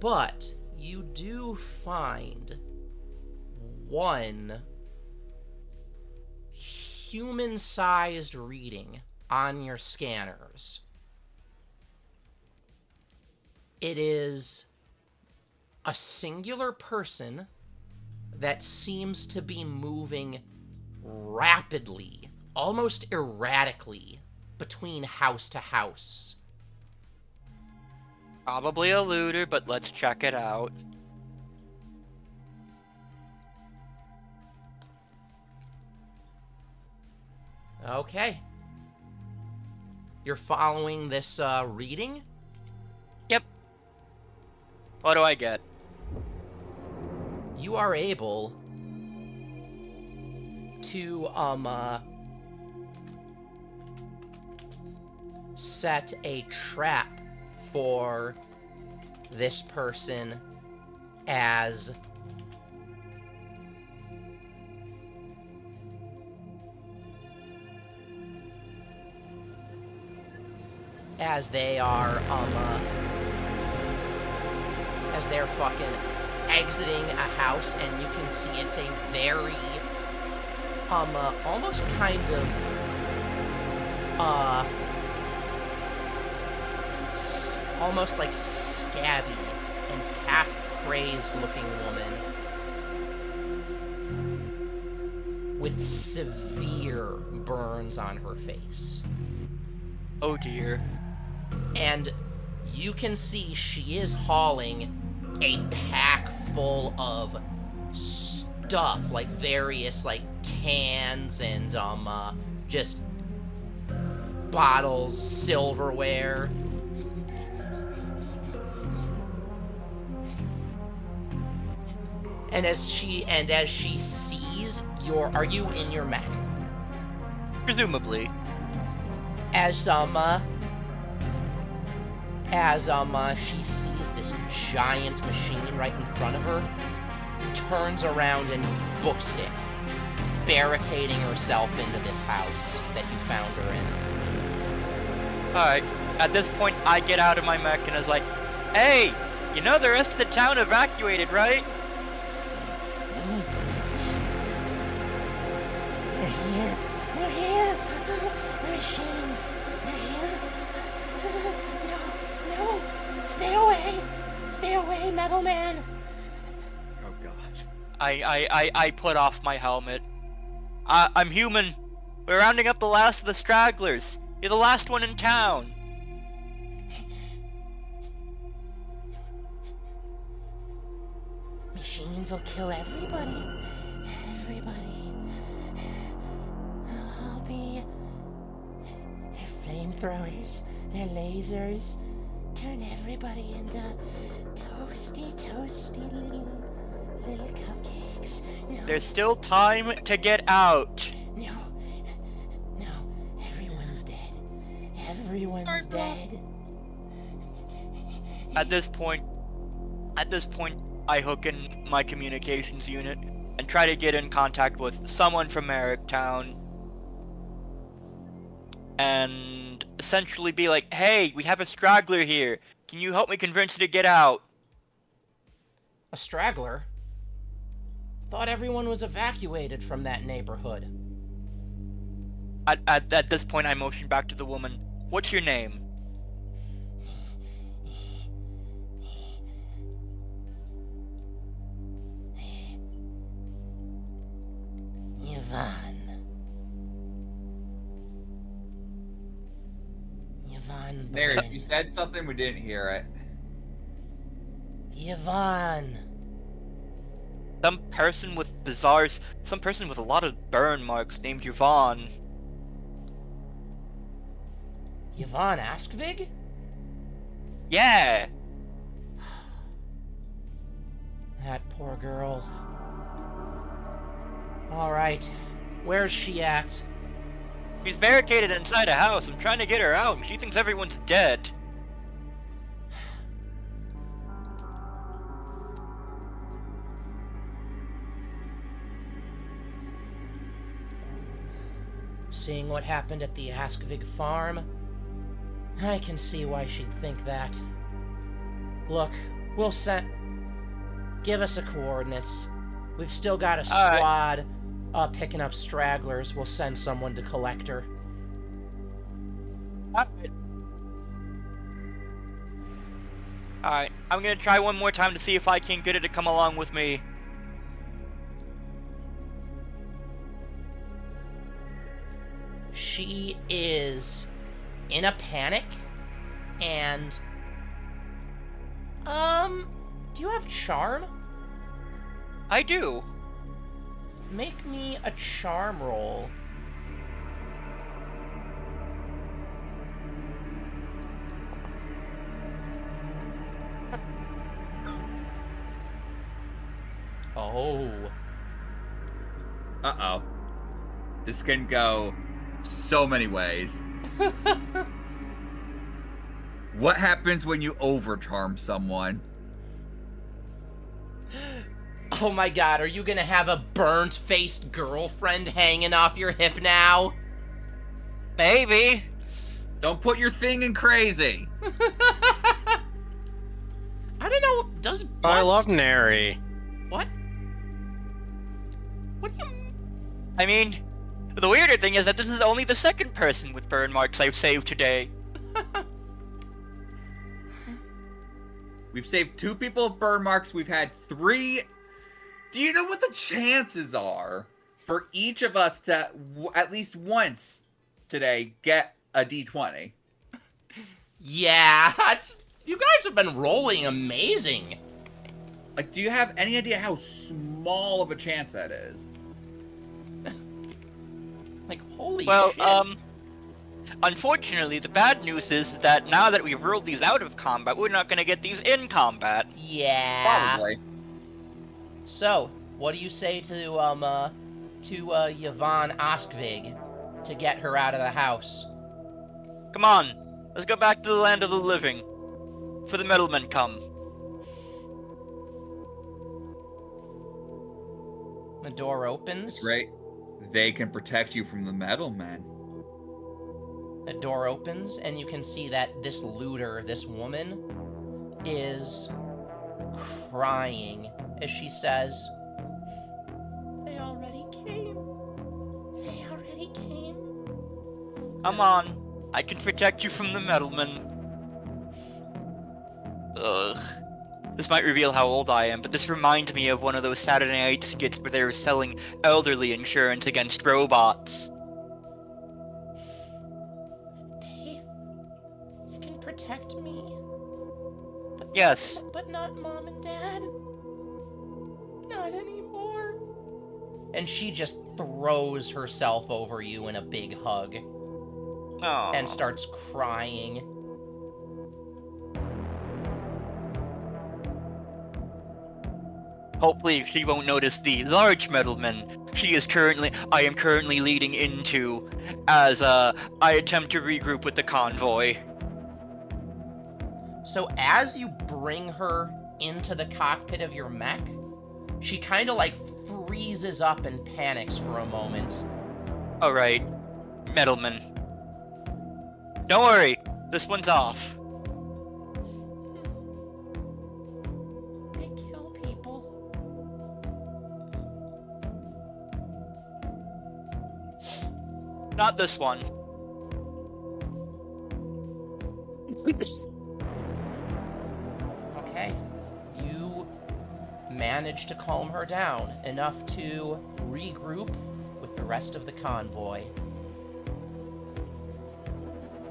But you do find one human-sized reading on your scanners. It is a singular person that seems to be moving rapidly, almost erratically, between house to house. Probably a looter, but let's check it out. Okay. You're following this reading? Yep. What do I get? You are able to set a trap for this person as they are as they're fucking exiting a house, and you can see it's a very almost kind of almost like scabby and half-crazed looking woman with severe burns on her face. Oh dear. And you can see she is hauling a pack full of stuff, like various like cans and just bottles, silverware. And as she sees are you in your mech? Presumably. As she sees this giant machine right in front of her, turns around and books it, barricading herself into this house that you found her in. Alright, at this point I get out of my mech and is like, hey, you know the rest of the town evacuated, right? They're here, machines, they're here. No, stay away, Metal Man. Oh god. I put off my helmet. I'm human. We're rounding up the last of the stragglers. You're the last one in town. Machines will kill everybody. I'll be their flamethrowers, their lasers, turn everybody into toasty little cupcakes. No. There's still time to get out. No, everyone's dead. Everyone's dead. At this point, I hook in my communications unit and try to get in contact with someone from Merrick Town and essentially be like, hey, we have a straggler here. Can you help me convince her to get out? A straggler? Thought everyone was evacuated from that neighborhood. At this point, I motion back to the woman. What's your name? Yvonne. Mary, if you said something, we didn't hear it. Yvonne. Some person with a lot of burn marks named Yvonne. Yvonne Askvig? Yeah. That poor girl. Alright. Where's she at? She's barricaded inside a house. I'm trying to get her out, and she thinks everyone's dead. Seeing what happened at the Askvig farm, I can see why she'd think that. Look, we'll give us the coordinates. We've still got a squad picking up stragglers. We'll send someone to collect her. Alright, I'm gonna try one more time to see if I can get her to come along with me. She is in a panic, and do you have charm? I do. Make me a charm roll. Oh. Uh-oh. This can go so many ways. What happens when you over-charm someone? Oh my god, are you gonna have a burnt-faced girlfriend hanging off your hip now? Maybe. Don't put your thing in crazy. I don't know, does Bust... I love Neri. What? What do you... I mean, the weirder thing is that this is only the second person with burn marks I've saved today. We've saved 2 people with burn marks. We've had 3. Do you know what the chances are for each of us to, at least once today, get a D20? Yeah, you guys have been rolling amazing. Like, do you have any idea how small of a chance that is? Like, holy Well, shit. unfortunately, the bad news is that now that we've ruled these out of combat, we're not gonna get these in combat. Yeah. Probably. So, what do you say to Yvonne Oskvig to get her out of the house? Come on, let's go back to the land of the living. For the middlemen come. The door opens. Right? They can protect you from the metal men. The door opens, and you can see that this looter, this woman, is crying as she says, "They already came. They already came." Come on, I can protect you from the metalmen. Ugh. This might reveal how old I am, but this reminds me of one of those Saturday Night skits where they were selling elderly insurance against robots. You can protect me. Yes. But not Mom and Dad. Not anymore. And she just throws herself over you in a big hug. Aww. And starts crying. Hopefully she won't notice the large metalman I am currently leading into as I attempt to regroup with the convoy. So as you bring her into the cockpit of your mech, she kind of like freezes up and panics for a moment. Alright, metalman. Don't worry, this one's off. They kill people. Not this one. Okay. You manage to calm her down enough to regroup with the rest of the convoy.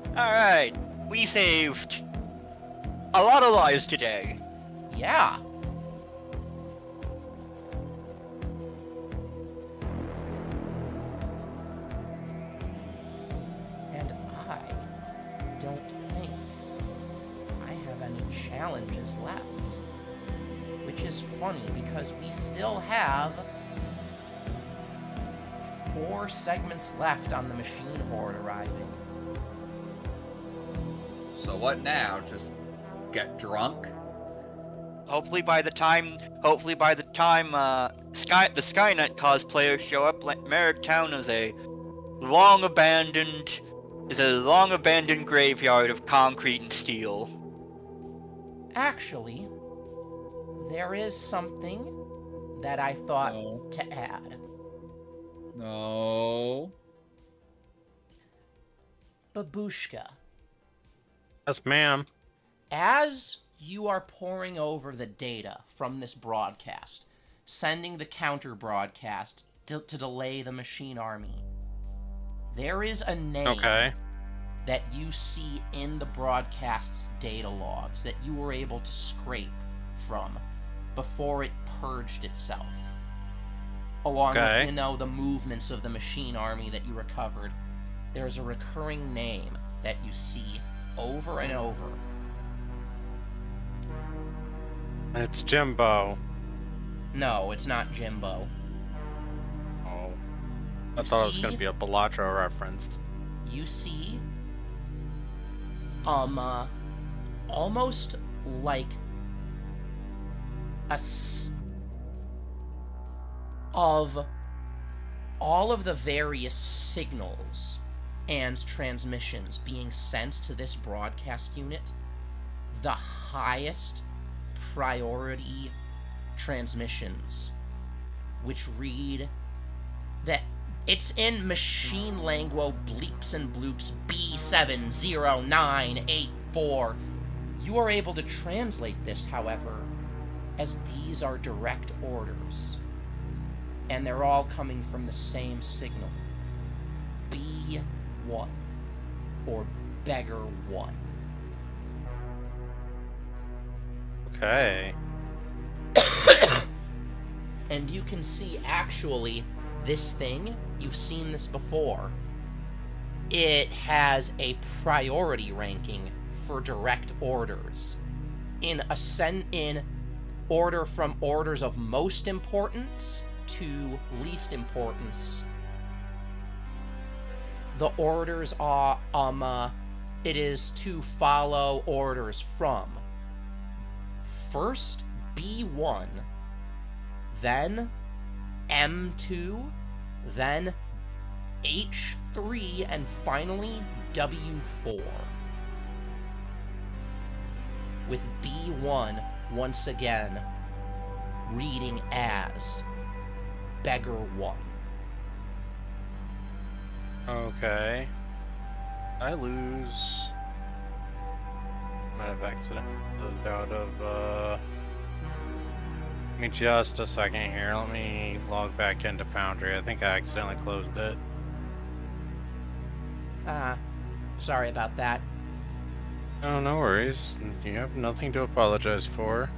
Alright, we saved a lot of lives today. Yeah. And I don't think I have any challenges left. Which is funny because we still have 4 segments left on the machine horde arriving. So what now? Just get drunk? Hopefully by the time the Skynet cosplayers show up, Merrick Town is a long abandoned graveyard of concrete and steel. Actually, there is something that I thought No. to add. No. Babushka, Yes, ma'am. as you are pouring over the data from this broadcast, sending the counter broadcast to delay the machine army, there is a name Okay. that you see in the broadcast's data logs that you were able to scrape from before it purged itself. Along Okay. with, the movements of the machine army that you recovered. There's a recurring name that you see over and over. It's Jimbo. No, it's not Jimbo. Oh. I thought it was going See? to be a Balatro reference. You see, almost like of all of the various signals and transmissions being sent to this broadcast unit, the highest priority transmissions, which read that it's in machine language bleeps and bloops B70984. You are able to translate this, however, as these are direct orders. And they're all coming from the same signal. B1. Or Beggar 1. Okay. And you can see, actually, this thing, you've seen this before. It has a priority ranking for direct orders. In order from orders of most importance to least importance. The orders are, it is to follow orders from first B1, then M2, then H3, and finally W4. With B1, once again, reading as Beggar 1. Okay. I lose... might have accidentally closed out of, Give me just a second here. Let me log back into Foundry. I think I accidentally closed it. Sorry about that. Oh, no worries. You have nothing to apologize for.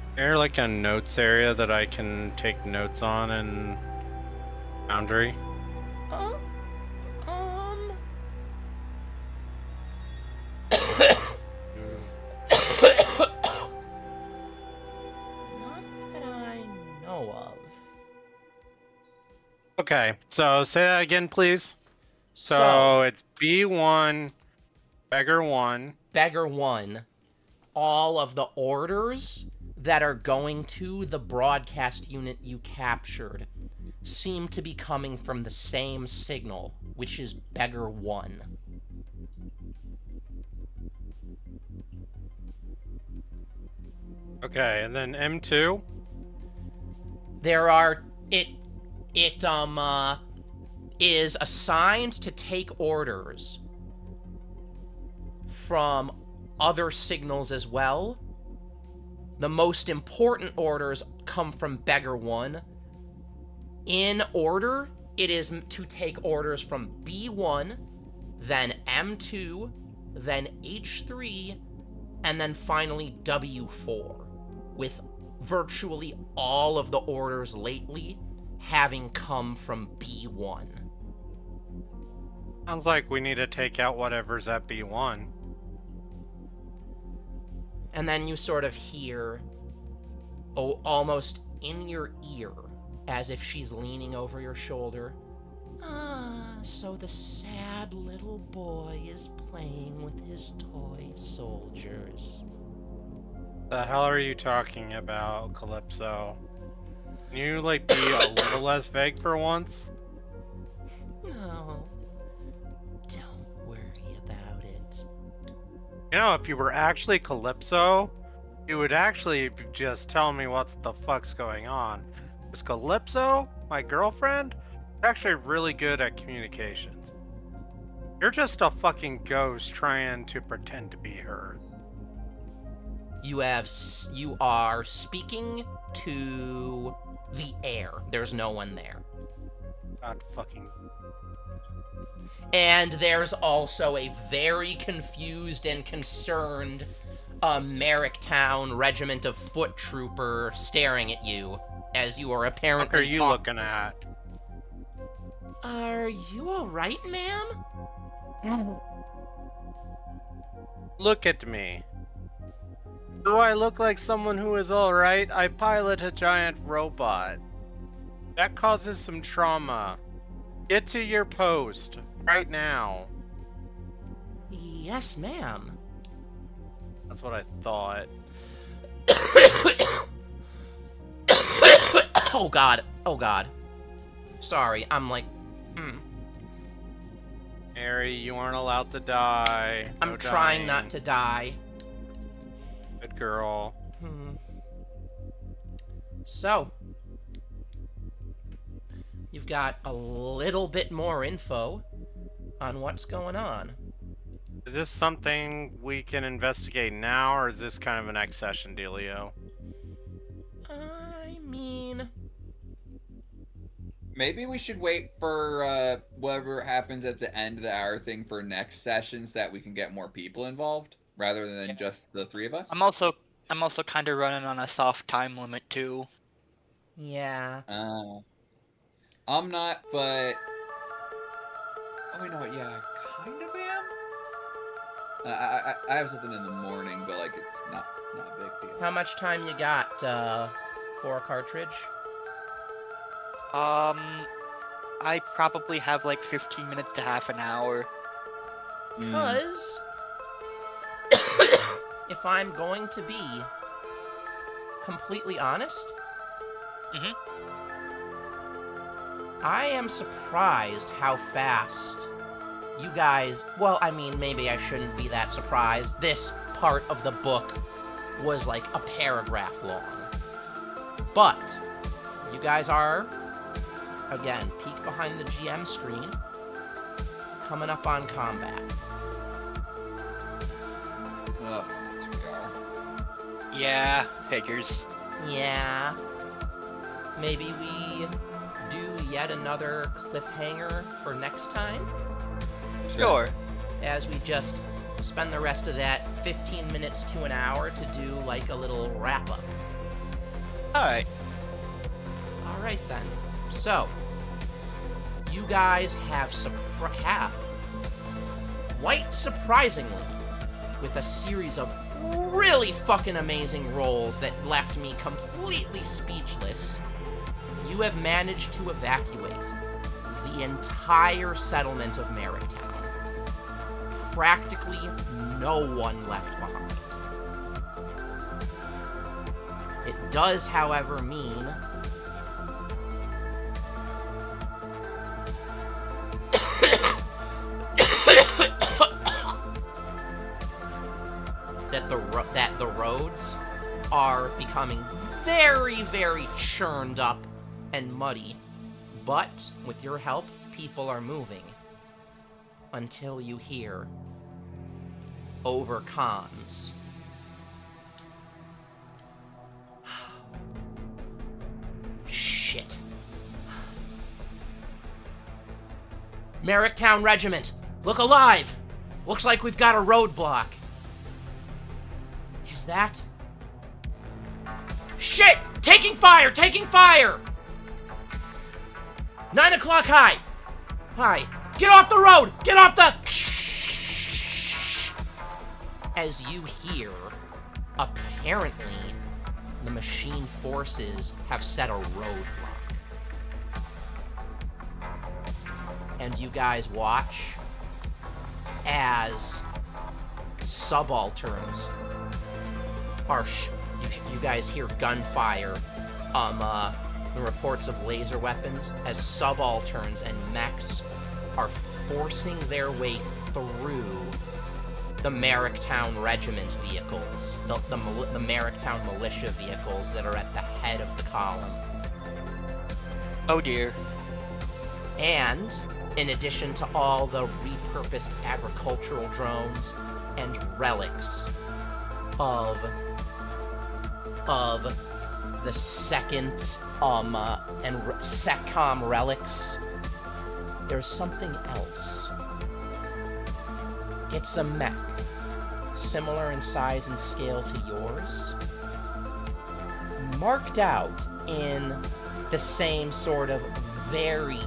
Is there like a notes area that I can take notes on in Foundry? Not that I know of. Okay, so say that again, please. So it's B1, Beggar 1. Beggar 1. All of the orders that are going to the broadcast unit you captured seem to be coming from the same signal, which is Beggar 1. Okay, and then M2? There are... It is assigned to take orders from other signals as well. The most important orders come from Beggar 1. In order, it is to take orders from B1, then M2, then H3, and then finally W4, with virtually all of the orders lately having come from B1. Sounds like we need to take out whatever's at B1. And then you sort of hear, almost in your ear, as if she's leaning over your shoulder, so the sad little boy is playing with his toy soldiers. The hell are you talking about, Calypso? Can you, like, be a little less vague for once? No, don't worry about it. You know, if you were actually Calypso, you would actually just tell me what the fuck's going on. This Calypso, my girlfriend, is actually really good at communications. You're just a fucking ghost trying to pretend to be her. You are speaking to the air. There's no one there. God fucking... And there's also a very confused and concerned Merricktown Regiment of Foot Trooper staring at you as you are apparently What are you looking at? Are you alright, ma'am? Look at me. Do I look like someone who is alright? I pilot a giant robot. That causes some trauma. Get to your post. Right now. Yes, ma'am. That's what I thought. Oh god. Oh god. Sorry, I'm like... Mary, you aren't allowed to die. No I'm trying dying. not to die. Good girl. So, you've got a little bit more info on what's going on. Is this something we can investigate now, or is this kind of an next session dealio? I mean... Maybe we should wait for whatever happens at the end of the hour thing for next session so that we can get more people involved rather than just the three of us. I'm also kind of running on a soft time limit too. Yeah. I'm not, but oh wait, no, yeah, I kind of am. I have something in the morning, but like it's not a big deal. How much time you got for a cartridge? I probably have like 15 minutes to half an hour. Because if I'm going to be completely honest, I am surprised how fast you guys... Well, I mean, maybe I shouldn't be that surprised. This part of the book was like a paragraph long. But you guys are, again, peek behind the GM screen, coming up on combat. Oh, here we are. Yeah, figures. Yeah. Maybe we do yet another cliffhanger for next time, Sure. as we just spend the rest of that 15 minutes to an hour to do like a little wrap-up. Alright. Alright then. So, you guys have quite surprisingly, with a series of really fucking amazing rolls that left me completely speechless, you have managed to evacuate the entire settlement of Merricktown. Practically no one left behind. It does, however, mean that the roads are becoming very, very churned up and muddy. But with your help, people are moving until you hear over comms. Shit. Merricktown Regiment, look alive! Looks like we've got a roadblock. Is that... Shit! Taking fire! Taking fire! 9 o'clock high! Hi. Get off the road! Get off the... As you hear, apparently, the machine forces have set a roadblock. And you guys watch as subalterns are... you guys hear gunfire, the reports of laser weapons as subalterns and mechs are forcing their way through the Merricktown Regiment vehicles, the Merricktown militia vehicles that are at the head of the column. Oh dear. And, in addition to all the repurposed agricultural drones and relics of the second, and SecCom relics, there's something else. It's a mech, similar in size and scale to yours, marked out in the same sort of very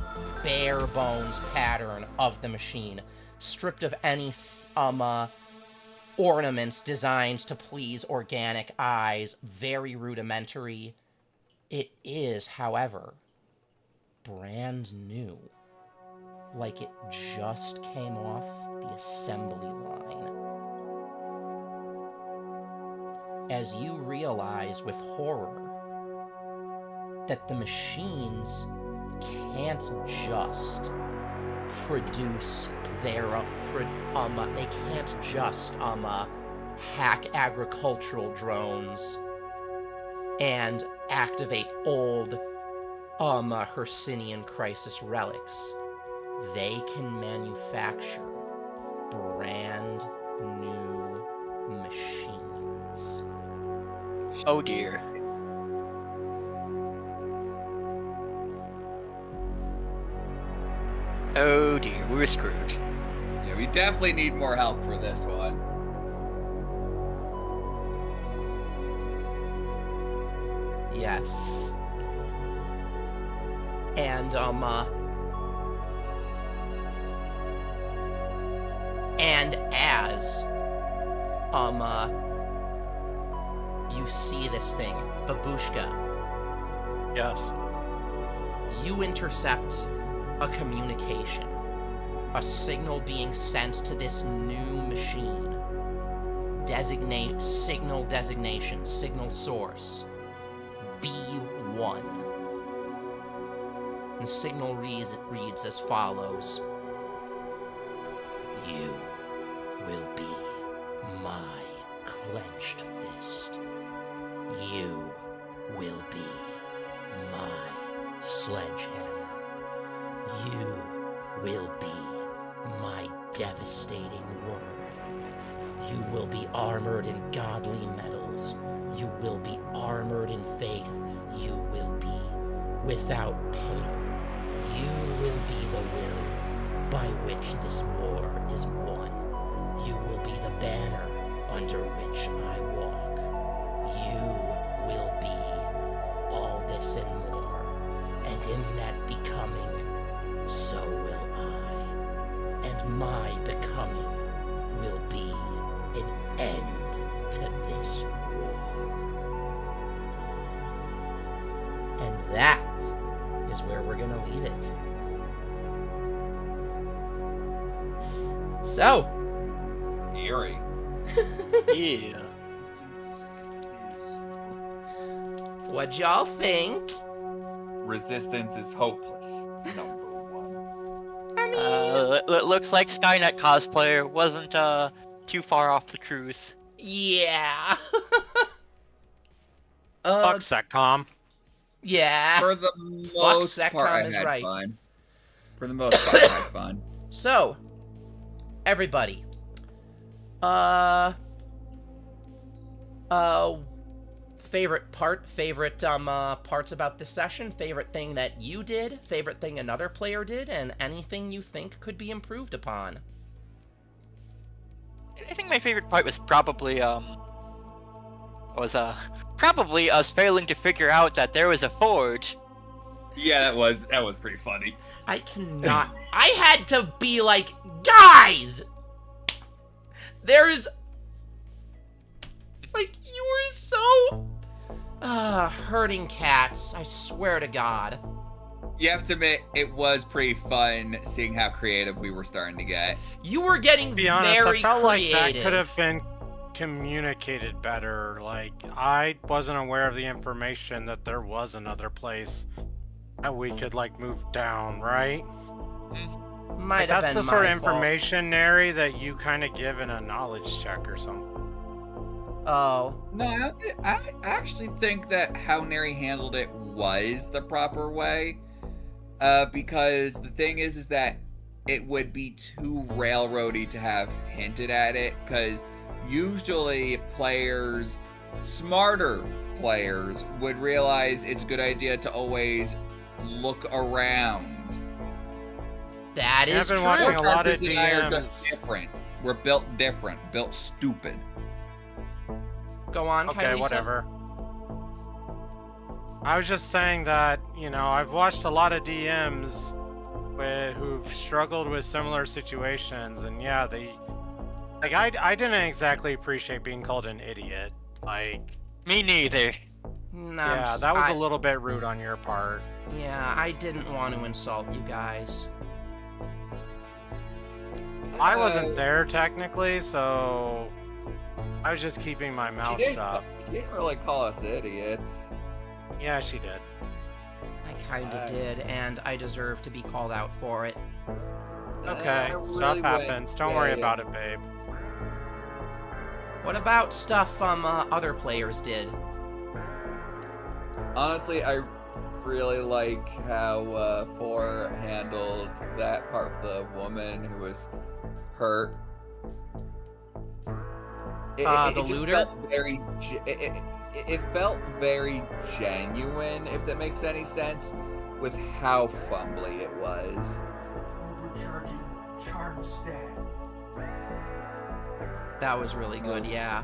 bare bones pattern of the machine, stripped of any ornaments designed to please organic eyes, very rudimentary. It is, however, brand new, like it just came off the assembly line. As you realize with horror that the machines can't just produce their they can't just hack agricultural drones and activate old Hercynian Crisis relics. They can manufacture brand new machines. Oh dear. Oh dear, we're screwed. Yeah, we definitely need more help for this one. Yes. And as you see this thing, Babushka, Yes. you intercept a communication, a signal being sent to this new machine. Signal designation, signal source, B1. The signal reads as follows. You will be my clenched fist. You will be my sledgehammer. You will be my devastating word. You will be armored in godly metals. You will be armored in faith. You will be without pain. You will be the will by which this war is won. You will be the banner under which I walk. You will be all this and more. And in that becoming, so will I. And my becoming will be an end to this war. And that is where we're gonna leave it. So, Eerie. Yeah. what'd y'all think? Resistance is hopeless. Number one. I mean, Looks like Skynet cosplayer wasn't too far off the truth. yeah. Fuck Setcom. Yeah. For the most Setcom part, I is had right. fun. For the most part, I had fun. So, everybody. Favorite parts about this session, favorite thing that you did, favorite thing another player did, and anything you think could be improved upon. I think my favorite part was probably probably us failing to figure out that there was a forge. Yeah, that was pretty funny. I cannot. I had to be like, guys! There's. Like, you were so. Hurting cats. I swear to God. You have to admit, it was pretty fun seeing how creative we were starting to get. You were getting To be honest, very I felt creative. like that could have been communicated better. Like, I wasn't aware of the information that there was another place that we could, like, move down, right? Might Like, have that's been the sort my of information, Neri, that you kind of give in a knowledge check or something. fault. Oh. No, I actually think that how Neri handled it was the proper way. Because the thing is that it would be too railroady to have hinted at it. Because usually players, smarter players, would realize it's a good idea to always look around. That Yeah, is I've true. been watching a lot of Characters and I are just DMs. different. We're built different, built stupid. Go on, Okay, Kailisa. whatever. I was just saying that, you know, I've watched a lot of DMs who've struggled with similar situations, and yeah, like, I didn't exactly appreciate being called an idiot. Like, Me neither. No, yeah, that was a little bit rude on your part. Yeah, I didn't want to insult you guys. I wasn't there technically, so I was just keeping my mouth shut. She didn't really call us idiots. Yeah, she did. I kinda did, and I deserve to be called out for it. Okay, stuff happens. Don't worry about it, babe. What about stuff other players did? Honestly, I really like how Four handled that part of the woman who was hurt. The just looter? felt very. It felt very genuine, if that makes any sense, with how fumbly it was. supercharging charm stat. That was really good, yeah.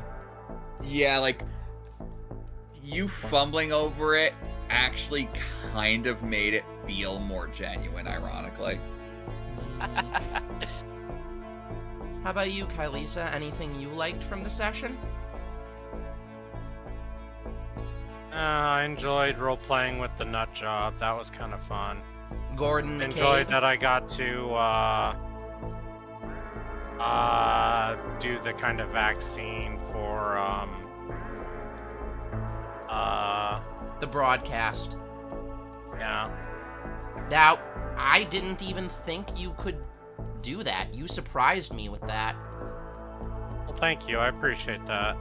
Yeah, like, you fumbling over it actually kind of made it feel more genuine, ironically. How about you, Kylisa? Anything you liked from the session? I enjoyed role-playing with the nut job. That was kind of fun. Gordon, Enjoyed McCabe? that I got to do the kind of vaccine for The broadcast. yeah. Now, I didn't even think you could do that. You surprised me with that. Well, thank you. I appreciate that.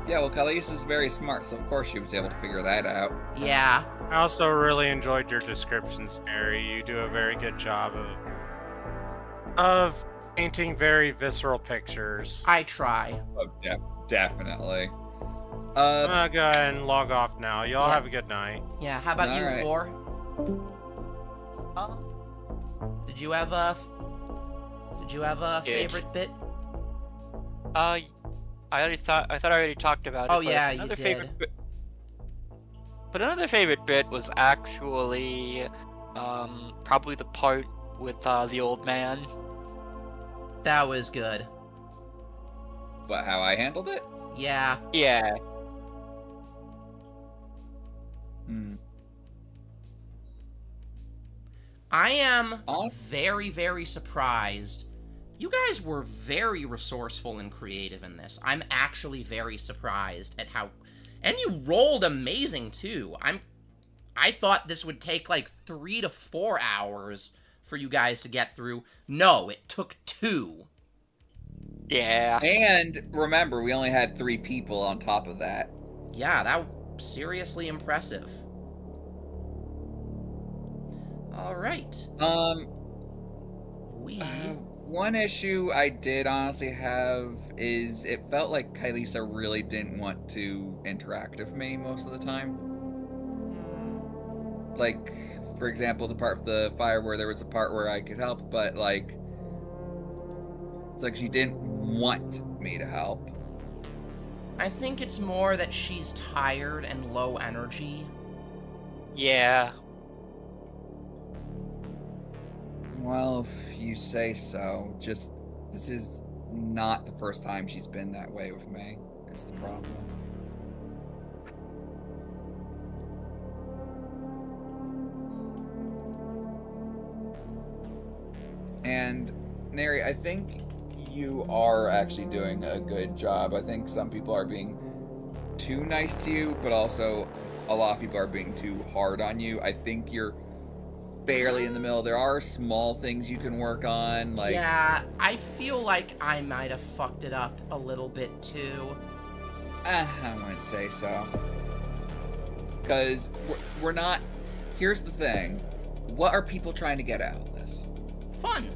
Yeah, well, Khalees is very smart, so of course she was able to figure that out. Yeah. I also really enjoyed your descriptions, Mary. You do a very good job of painting very visceral pictures. I try. Oh, definitely. I'm gonna go ahead and log off now. Y'all Yeah. have a good night. Yeah, how about you, Alright. Four? Did you have a Yeah, favorite bit? I thought I already talked about it. Oh, but yeah, you another did. favorite bit. But another favorite bit was actually probably the part with the old man. That was good. What, how I handled it? Yeah. Yeah. I am Awesome. very, very surprised. You guys were very resourceful and creative in this. I'm actually very surprised at how... And you rolled amazing, too. I thought this would take, like, 3 to 4 hours for you guys to get through. No, it took 2. Yeah. And remember, we only had 3 people on top of that. Yeah, that was seriously impressive. Alright. One issue I did honestly have is it felt like Kylisa really didn't want to interact with me most of the time. Like, for example, the part with the fire where there was a part where I could help, but like, it's like she didn't want me to help. I think it's more that she's tired and low energy. Yeah. Well, if you say so. Just, this is not the first time she's been that way with me. That's the problem. And, Neri, I think you are actually doing a good job. I think some people are being too nice to you, but also a lot of people are being too hard on you. I think you're fairly in the middle. There are small things you can work on, like... Yeah, I feel like I might have fucked it up a little bit, too. I wouldn't say so. Because we're not... Here's the thing. What are people trying to get out of this? Fun.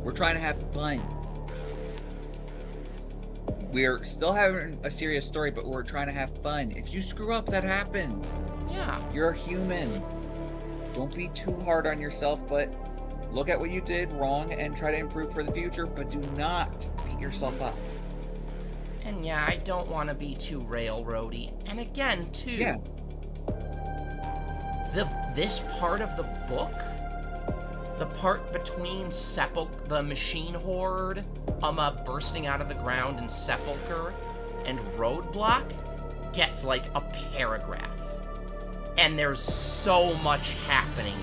We're trying to have fun. We're still having a serious story, but we're trying to have fun. If you screw up, that happens. Yeah. You're a human. Don't be too hard on yourself, but look at what you did wrong and try to improve for the future, but do not beat yourself up. And yeah, I don't want to be too railroady. And again, too, Yeah. this part of the book, the part between the machine horde, bursting out of the ground in Sepulchre, and Roadblock, gets like a paragraph. And there's so much happening in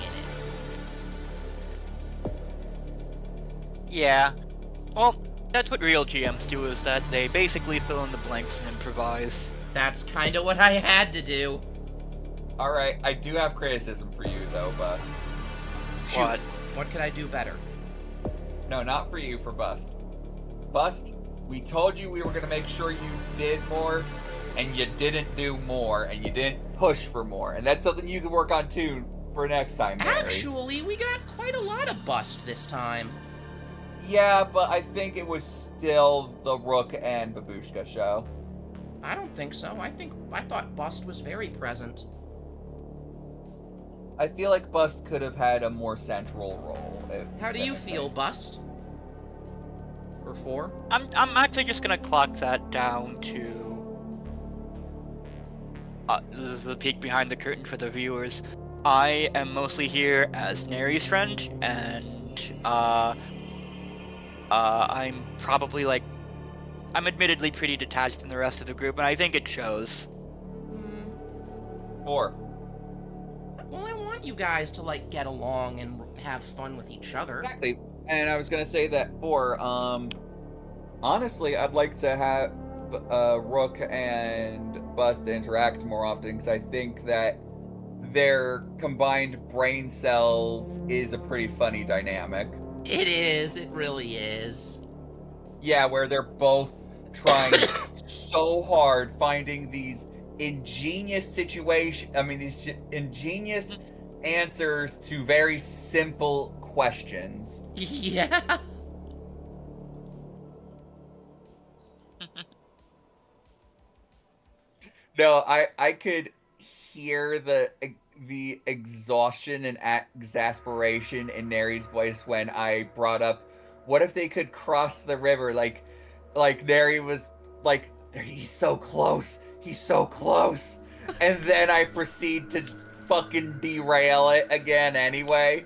it. Yeah. Well, that's what real GMs do, is that they basically fill in the blanks and improvise. That's kind of what I had to do. Alright, I do have criticism for you, though, Bust. Shoot. What? What could I do better? No, not for you, for Bust. Bust, we told you we were going to make sure you did more, and you didn't do more, and you didn't push for more. And that's something you can work on, too, for next time, Mary. Actually, we got quite a lot of bust this time. Yeah, but I think it was still the Rook and Babushka show. I don't think so. I thought bust was very present. I feel like Bust could have had a more central role. How do you feel, Bust? For 4? I'm actually just gonna clock that down to. This is the peek behind the curtain for the viewers. I am mostly here as Neri's friend, and I'm probably like, I'm admittedly pretty detached from the rest of the group, and I think it shows. 4. Well, I want you guys to, like, get along and have fun with each other. Exactly. And I was gonna say that 4, honestly, I'd like to have Rook and Bust interact more often, because I think that their combined brain cells is a pretty funny dynamic. It is. It really is. Yeah, where they're both trying so hard, finding these ingenious these ingenious answers to very simple questions. Yeah. No, I could hear the exhaustion and exasperation in Neri's voice when I brought up, what if they could cross the river? Like Neri was like, he's so close, and then I proceed to fucking derail it again anyway.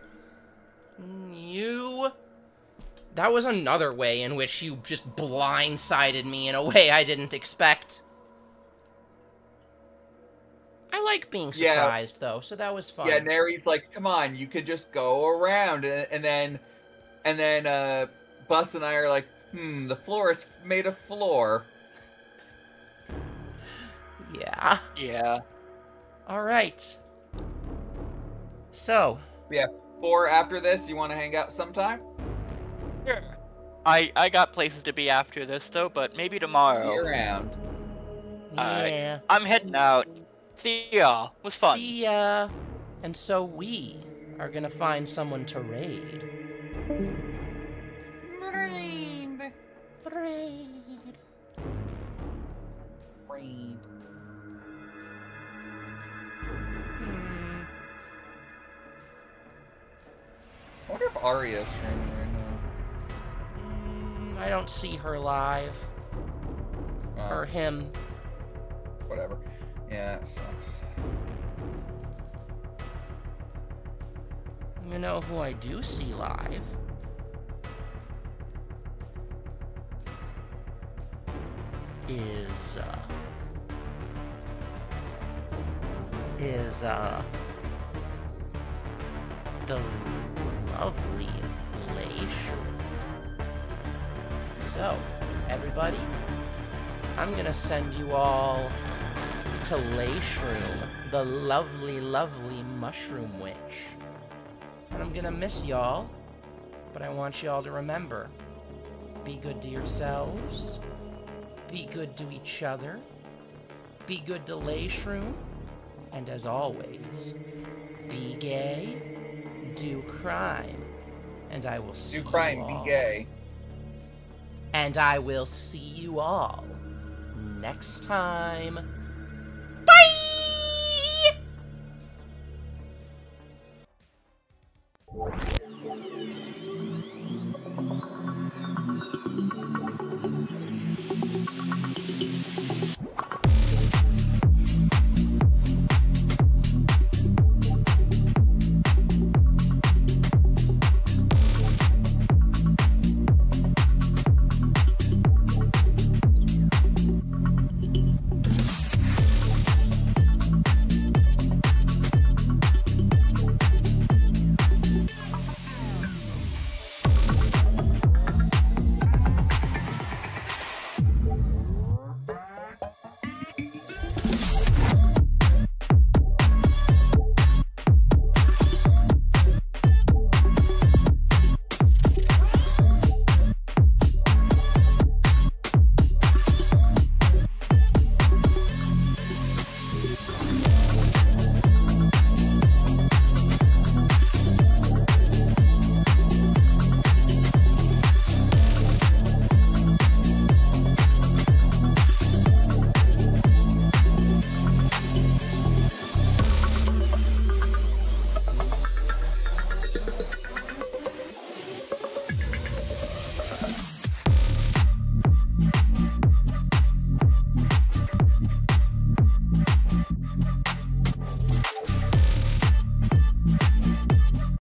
That was another way in which you just blindsided me in a way I didn't expect. I like being surprised, though, so that was fun. Yeah, Neri's like, come on, you could just go around, and then Bus and I are like, the florist made a floor. Yeah. Yeah. Alright. So. Yeah, 4 after this, you want to hang out sometime? Sure. I got places to be after this, though, but maybe tomorrow. Be around. Yeah. I'm heading out. See y'all. It was fun. See ya. And so we are gonna find someone to raid. Raid. I wonder if Arya's streaming right now. I don't see her live. Or him. Whatever. Yeah, it sucks. You know who I do see live? Is the lovely Glacier. So, everybody, I'm gonna send you all to Lashroom, the lovely, lovely mushroom witch. And I'm gonna miss y'all, but I want y'all to remember, be good to yourselves, be good to each other, be good to Lashroom, and as always, be gay, do crime, and I will see you all. Do crime, be gay. And I will see you all next time. Bye!